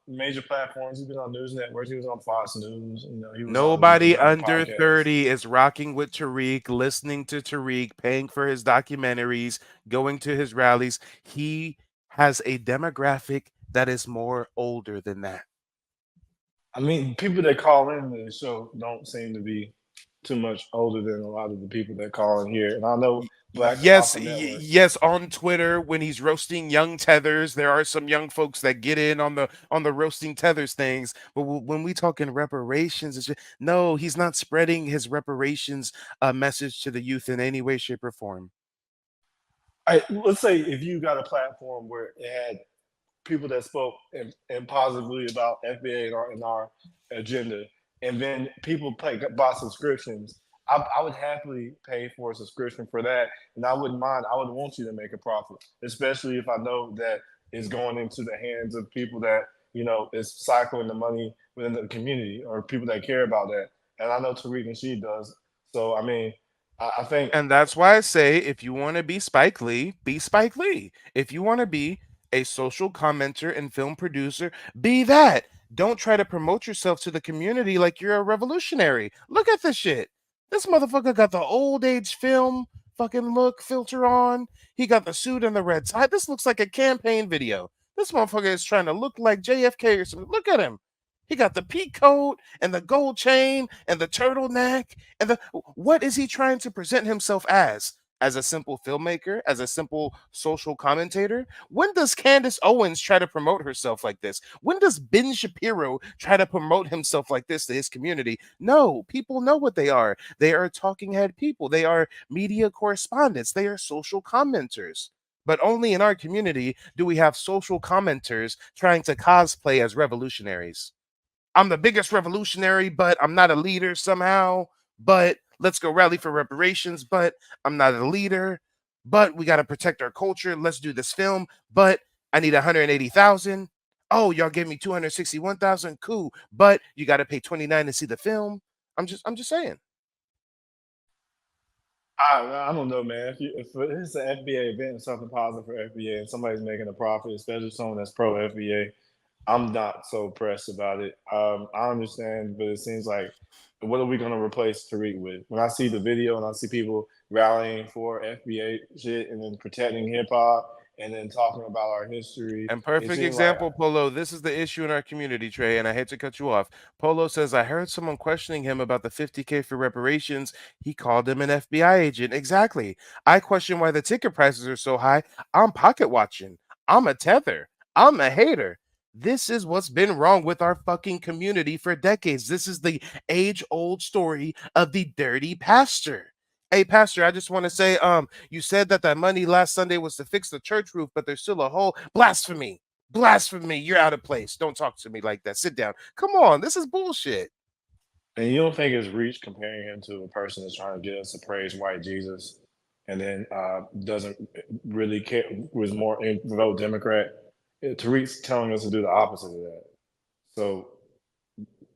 major platforms. He's been on news networks. He was on Fox News. You know, he was on Nobody different under podcasts. 30 is rocking with Tariq, listening to Tariq, paying for his documentaries, going to his rallies. He has a demographic that is more older than that. I mean, people that call in the show don't seem to be too much older than a lot of the people that call in here. And I know Black Yes, Alpha Network. yes, on Twitter when he's roasting young tethers, there are some young folks that get in on the roasting tethers things. But when we talk in reparations, it's just, no, he's not spreading his reparations message to the youth in any way, shape, or form. Let's say if you got a platform where it had people that spoke and positively about FBA and our agenda, and then people bought subscriptions. I would happily pay for a subscription for that, and I wouldn't mind. I would want you to make a profit, especially if I know that it's going into the hands of people that is cycling the money within the community or people that care about that. And I know Tariq and she does. So I mean, I think And that's why I say if you want to be Spike Lee, be Spike Lee. If you want to be a social commenter and film producer, be that. Don't try to promote yourself to the community like you're a revolutionary. Look at this shit. This motherfucker got the old age film fucking look filter on. He got the suit and the red tie. This looks like a campaign video. This motherfucker is trying to look like JFK or something. Look at him. He got the peak coat and the gold chain and the turtleneck and the what is he trying to present himself as? As a simple filmmaker, as a simple social commentator? When does Candace Owens try to promote herself like this? When does Ben Shapiro try to promote himself like this to his community? No, people know what they are. They are talking head people. They are media correspondents. They are social commenters. But only in our community do we have social commenters trying to cosplay as revolutionaries. I'm the biggest revolutionary, but I'm not a leader somehow. But let's go rally for reparations, but I'm not a leader. But we got to protect our culture. Let's do this film, but I need 180,000. Oh, y'all gave me 261,000. Cool. But you got to pay 29 to see the film. I'm just saying. I don't know, man. If it's an FBA event and something positive for FBA and somebody's making a profit, especially someone that's pro FBA, I'm not so pressed about it. I understand, but it seems like what are we going to replace Tariq with? When I see the video and I see people rallying for FBA shit and then protecting hip hop and then talking about our history, And it perfect seems like example, Polo. This is the issue in our community, Trey, and I hate to cut you off. Polo says, I heard someone questioning him about the 50K for reparations. He called him an FBI agent. Exactly. I question why the ticket prices are so high. I'm pocket watching. I'm a tether. I'm a hater. This is what's been wrong with our fucking community for decades. This is the age old story of the dirty pastor. Hey, Pastor, I just want to say, you said that money last Sunday was to fix the church roof, but there's still a hole. Blasphemy. Blasphemy. You're out of place. Don't talk to me like that. Sit down. Come on. This is bullshit. and you don't think it's reach comparing him to a person that's trying to get us to praise white Jesus and then doesn't really care, was more vote Democrat. Tariq's telling us to do the opposite of that. So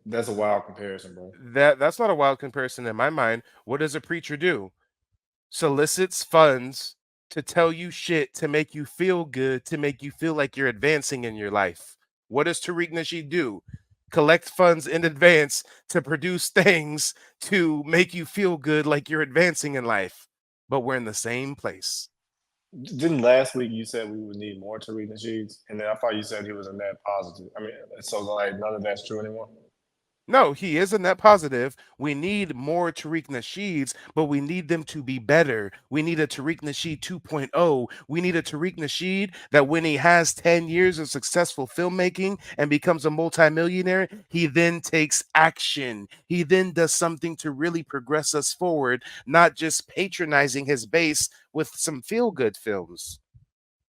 that's a wild comparison, bro. That's not a wild comparison in my mind. What does a preacher do? Solicits funds to tell you shit to make you feel good, to make you feel like you're advancing in your life. What does Tariq Nasheed do? Collect funds in advance to produce things to make you feel good like you're advancing in life. But we're in the same place. Didn't last week you said we would need more Tariq Nasheeds, and then I thought you said he was a net positive. I mean, so like none of that's true anymore. No, he is a net positive. We need more Tariq Nasheeds, but we need them to be better. We need a Tariq Nasheed 2.0. We need a Tariq Nasheed that when he has 10 years of successful filmmaking and becomes a multimillionaire, he then takes action. He then does something to really progress us forward, not just patronizing his base with some feel-good films.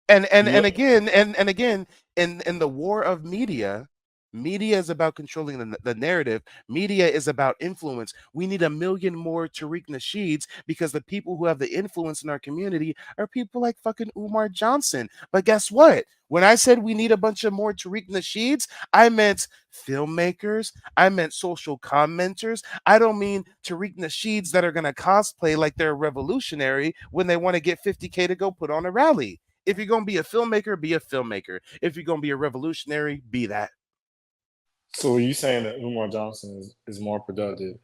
And You again and again in the war of media is about controlling the narrative. Media is about influence. We need a million more Tariq Nasheeds because the people who have the influence in our community are people like fucking Umar Johnson. But guess what? When I said we need a bunch of more Tariq Nasheeds, I meant filmmakers. I meant social commenters. I don't mean Tariq Nasheeds that are going to cosplay like they're a revolutionary when they want to get 50K to go put on a rally. If you're going to be a filmmaker, be a filmmaker. If you're going to be a revolutionary, be that. so are you saying that Umar Johnson is more productive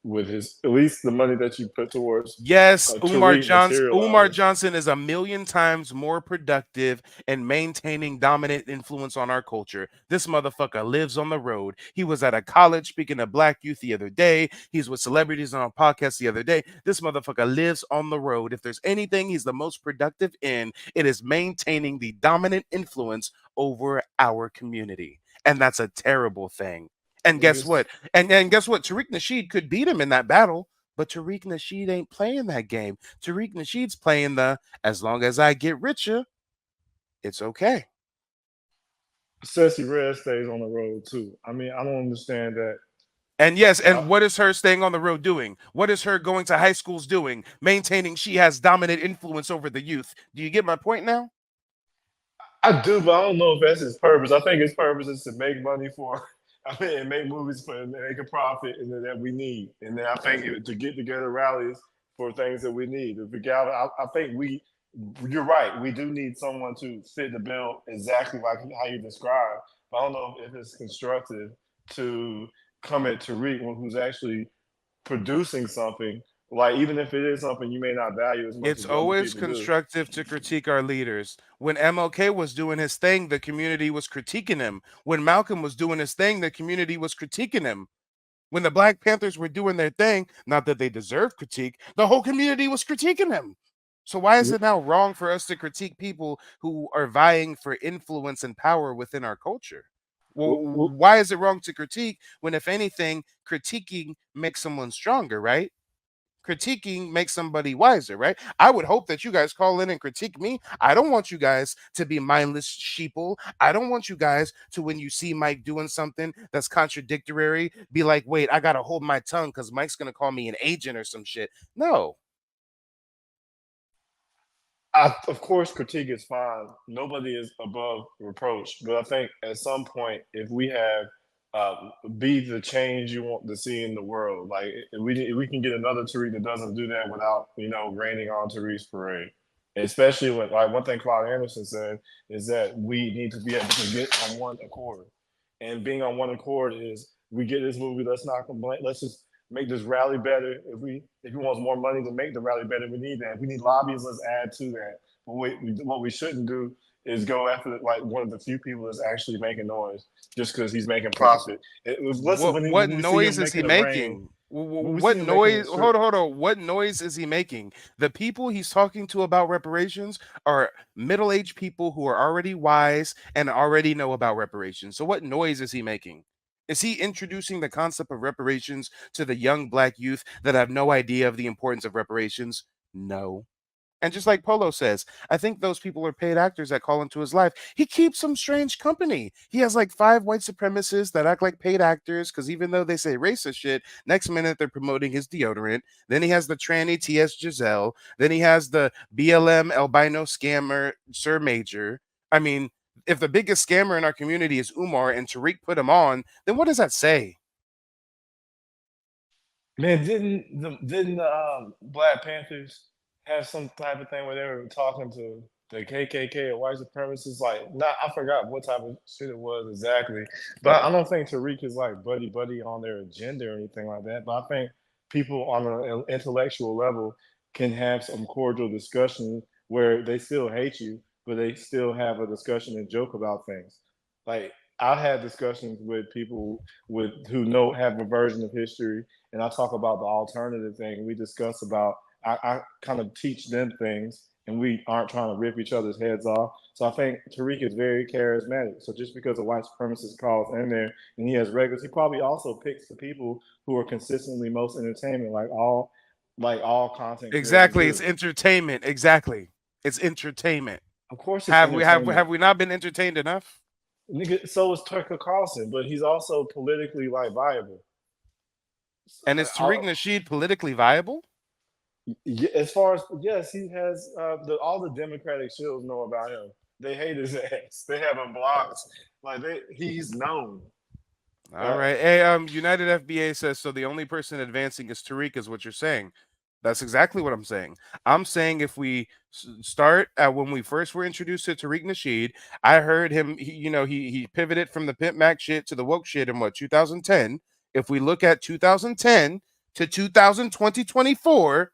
with his at least the money that you put towards Yes, Umar Tariq Johnson. Umar materialized? Johnson is a million times more productive in maintaining dominant influence on our culture. This motherfucker lives on the road. He was at a college speaking to black youth the other day. He's with celebrities on a podcast the other day. This motherfucker lives on the road. If there's anything he's the most productive in, it is maintaining the dominant influence over our community. And that's a terrible thing. And guess Niggas, what? And guess what? Tariq Nasheed could beat him in that battle. But Tariq Nasheed ain't playing that game. Tariq Nasheed's playing the as long as I get richer, it's okay. Ceci Red stays on the road too. I mean, I don't understand that. And yes, I, and what is her staying on the road doing? What is her going to high schools doing? Maintaining she has dominant influence over the youth. Do you get my point now? I do, but I don't know if that's his purpose. I think his purpose is to make money for, I mean, and make movies for and make a profit, and then that we need. And then I think to get together rallies for things that we need. If we gather, I think you're right. We do need someone to fit the bill exactly like how you described. But I don't know if it's constructive to come at Tariq, who's actually producing something. Like even if it is something you may not value as much It's as other always people do. constructive to critique our leaders. When MLK was doing his thing, the community was critiquing him. When Malcolm was doing his thing, the community was critiquing him. When the Black Panthers were doing their thing, not that they deserve critique, the whole community was critiquing them. So why is it now wrong for us to critique people who are vying for influence and power within our culture? Well, why is it wrong to critique when, if anything, critiquing makes someone stronger, right? Critiquing makes somebody wiser, right? I would hope that you guys call in and critique me. I don't want you guys to be mindless sheeple. I don't want you guys to, when you see Mike doing something that's contradictory, be like, wait, I gotta hold my tongue because Mike's gonna call me an agent or some shit. No. Of course, critique is fine. Nobody is above reproach. But I think at some point, if we have be the change you want to see in the world, like if we can get another Tariq that doesn't do that without raining on Tariq's parade. Especially when, like, one thing Claude Anderson said is that we need to be able to get on one accord, and being on one accord is we get this movie. Let's not complain. Let's just make this rally better. If he wants more money to make the rally better, we need that. If we need lobbyists, let's add to that. But what we shouldn't do is go after like one of the few people that's actually making noise just because he's making profit. Listen, What when we see him noise is he making it rain, making? when we see What him making noise? it Hold on, hold on. What noise is he making? The people he's talking to about reparations are middle-aged people who are already wise and already know about reparations. So what noise is he making? Is he introducing the concept of reparations to the young black youth that have no idea of the importance of reparations? No. And just like Polo says, I think those people are paid actors that call into his life. He keeps some strange company. He has like 5 white supremacists that act like paid actors because even though they say racist shit, next minute they're promoting his deodorant. Then he has the tranny TS Giselle. Then he has the BLM albino scammer Sir Major. I mean, if the biggest scammer in our community is Umar and Tariq put him on, then what does that say? man, didn't the Black Panthers have some type of thing where they were talking to the KKK or white supremacists? Like, not I forgot what type of shit it was exactly, but I don't think Tariq is like buddy on their agenda or anything like that. But I think people on an intellectual level can have some cordial discussion where they still hate you, but they still have a discussion and joke about things. Like, I've had discussions with people who know have a version of history, and I talk about the alternative thing. We discuss about I kind of teach them things, and we aren't trying to rip each other's heads off. So I think Tariq is very charismatic. So just because a white supremacist calls in there and he has regulars, he probably also picks the people who are consistently most entertainment, like all content creators Exactly, it's do. entertainment. Exactly. It's entertainment. Of course, it's Have we entertainment. not been entertained enough? Nigga, so is Tucker Carlson, but he's also politically like viable. And is Tariq Nasheed politically viable? Yeah, as far as yes, he has all the Democratic shills know about him. They hate his ass. They have him blocked. Like he's known. All Uh, right. Hey, United FBA says so. The only person advancing is Tariq, is what you're saying. That's exactly what I'm saying. I'm saying if we start at when we first were introduced to Tariq Nasheed, I heard him. He pivoted from the Pimp Mac shit to the woke shit in what 2010. If we look at 2010 to 2024,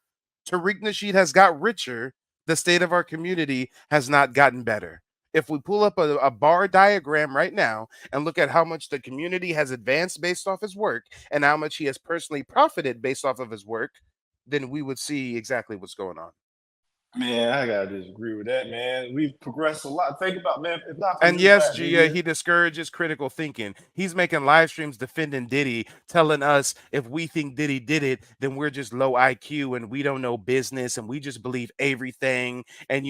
Tariq Nasheed has got richer. The state of our community has not gotten better. If we pull up a bar diagram right now and look at how much the community has advanced based off his work and how much he has personally profited based off of his work, then we would see exactly what's going on. man, I gotta disagree with that, man. We've progressed a lot. Think about, man, if not for And new yes, black Gia, media. he discourages critical thinking. He's making live streams defending Diddy, telling us if we think Diddy did it, then we're just low IQ and we don't know business and we just believe everything. And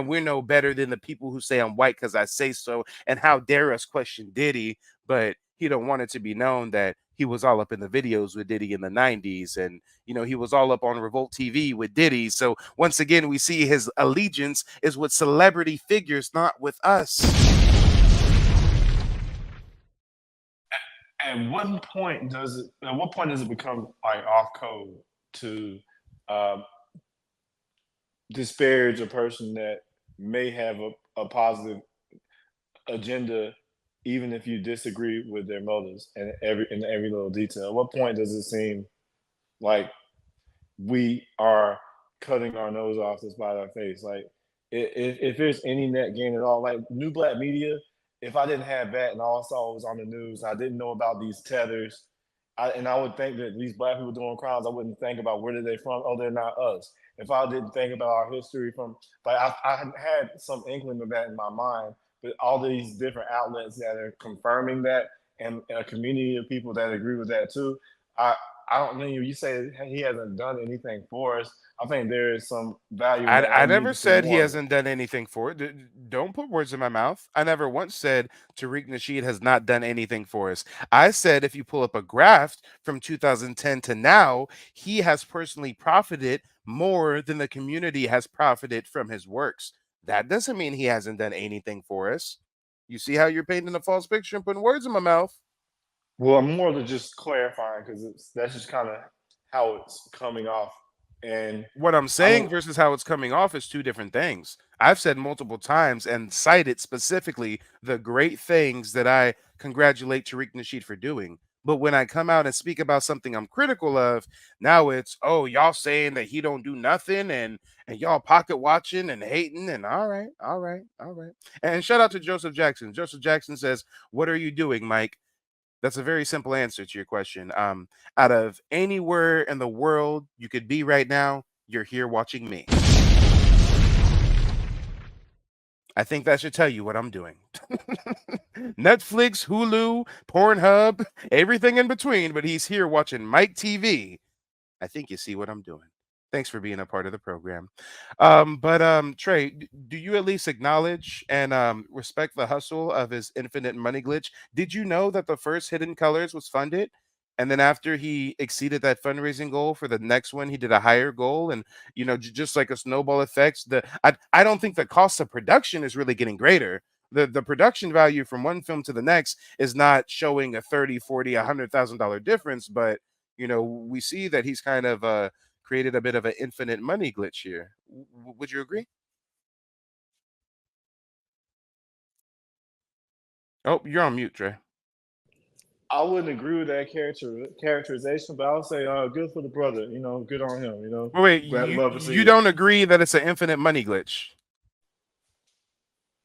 we're no better than the people who say I'm white because I say so. And how dare us question Diddy? But he don't want it to be known that he was all up in the videos with Diddy in the 90s. And, he was all up on Revolt TV with Diddy. So once again, we see his allegiance is with celebrity figures, not with us. At what point does it become like off code to uh, disparage a person that may have a positive agenda, even if you disagree with their motives and every little detail? At what point does it seem like we are cutting our nose off to spite our face? Like, if there's any net gain at all, like new black media, if I didn't have that and all I saw was on the news, I didn't know about these tethers. I would think that these black people doing crimes, I wouldn't think about where are they from. Oh, they're not us. If I didn't think about our history from, like, I had some inkling of that in my mind, but all these different outlets that are confirming that and a community of people that agree with that too, I don't mean you say he hasn't done anything for us. I think there is some value in that. I We need never to see said he more of it. hasn't done anything for it. Don't put words in my mouth. I never once said Tariq Nasheed has not done anything for us. I said if you pull up a graph from 2010 to now, he has personally profited more than the community has profited from his works. That doesn't mean he hasn't done anything for us. You see how you're painting a false picture and putting words in my mouth? Well, I'm more than just clarifying because that's just kind of how it's coming off. And What I'm I saying don't. versus how it's coming off is two different things. I've said multiple times and cited specifically the great things that I congratulate Tariq Nasheed for doing. But when I come out and speak about something I'm critical of, now it's, oh, y'all saying that he don't do nothing and y'all pocket watching and hating and all right, all right, all right. And shout out to Joseph Jackson. Joseph Jackson says, "What are you doing, Mike?" That's a very simple answer to your question. Out of anywhere in the world you could be right now, you're here watching me. I think that should tell you what I'm doing. Netflix, Hulu, Pornhub, everything in between, but he's here watching Mike TV. I think you see what I'm doing. Thanks for being a part of the program. But Trey, do you at least acknowledge and respect the hustle of his infinite money glitch? Did you know that the first Hidden Colors was funded? And then after he exceeded that fundraising goal for the next one, he did a higher goal, and just like a snowball effect. I don't think the cost of production is really getting greater. The production value from one film to the next is not showing a 30, 40, $100,000 difference, but we see that he's kind of created a bit of an infinite money glitch here. Would you agree? Oh, you're on mute, Trey. I wouldn't agree with that characterization, but I'll say, good for the brother. Good on him. Wait, Glad you love to see you it. don't agree that it's an infinite money glitch?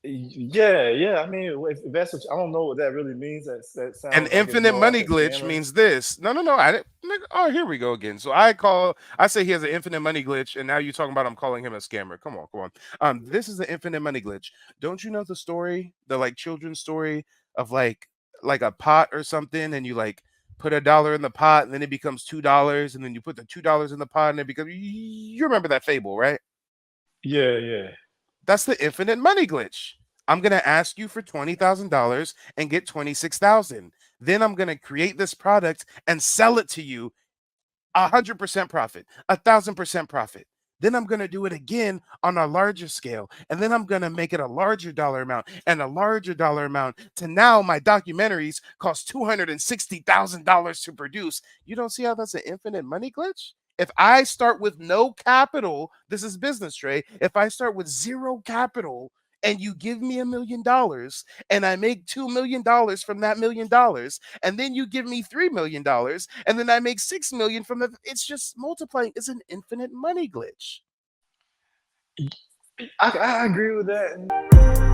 Yeah. I mean, if that's what I don't know what that really means. That An sounds like it's infinite more like money a glitch scammer. means this. No. I didn't. Oh, here we go again. So I say he has an infinite money glitch, and now you're talking about I'm calling him a scammer. Come on, come on. This is the infinite money glitch. Don't you know the story, the like children's story of like a pot or something, and you like put $1 in the pot, and then it becomes $2, and then you put the $2 in the pot, and it becomes. You remember that fable, right? Yeah. That's the infinite money glitch. I'm going to ask you for $20,000 and get 26,000. Then I'm going to create this product and sell it to you 100% profit, 1,000% profit. Then I'm going to do it again on a larger scale. And then I'm going to make it a larger dollar amount and a larger dollar amount to now my documentaries cost $260,000 to produce. You don't see how that's an infinite money glitch? If I start with no capital, this is business, Trey. If I start with zero capital and you give me $1 million and I make $2 million from that $1 million, and then you give me $3 million and then I make 6 million from the, it's just multiplying. It's an infinite money glitch. I agree with that.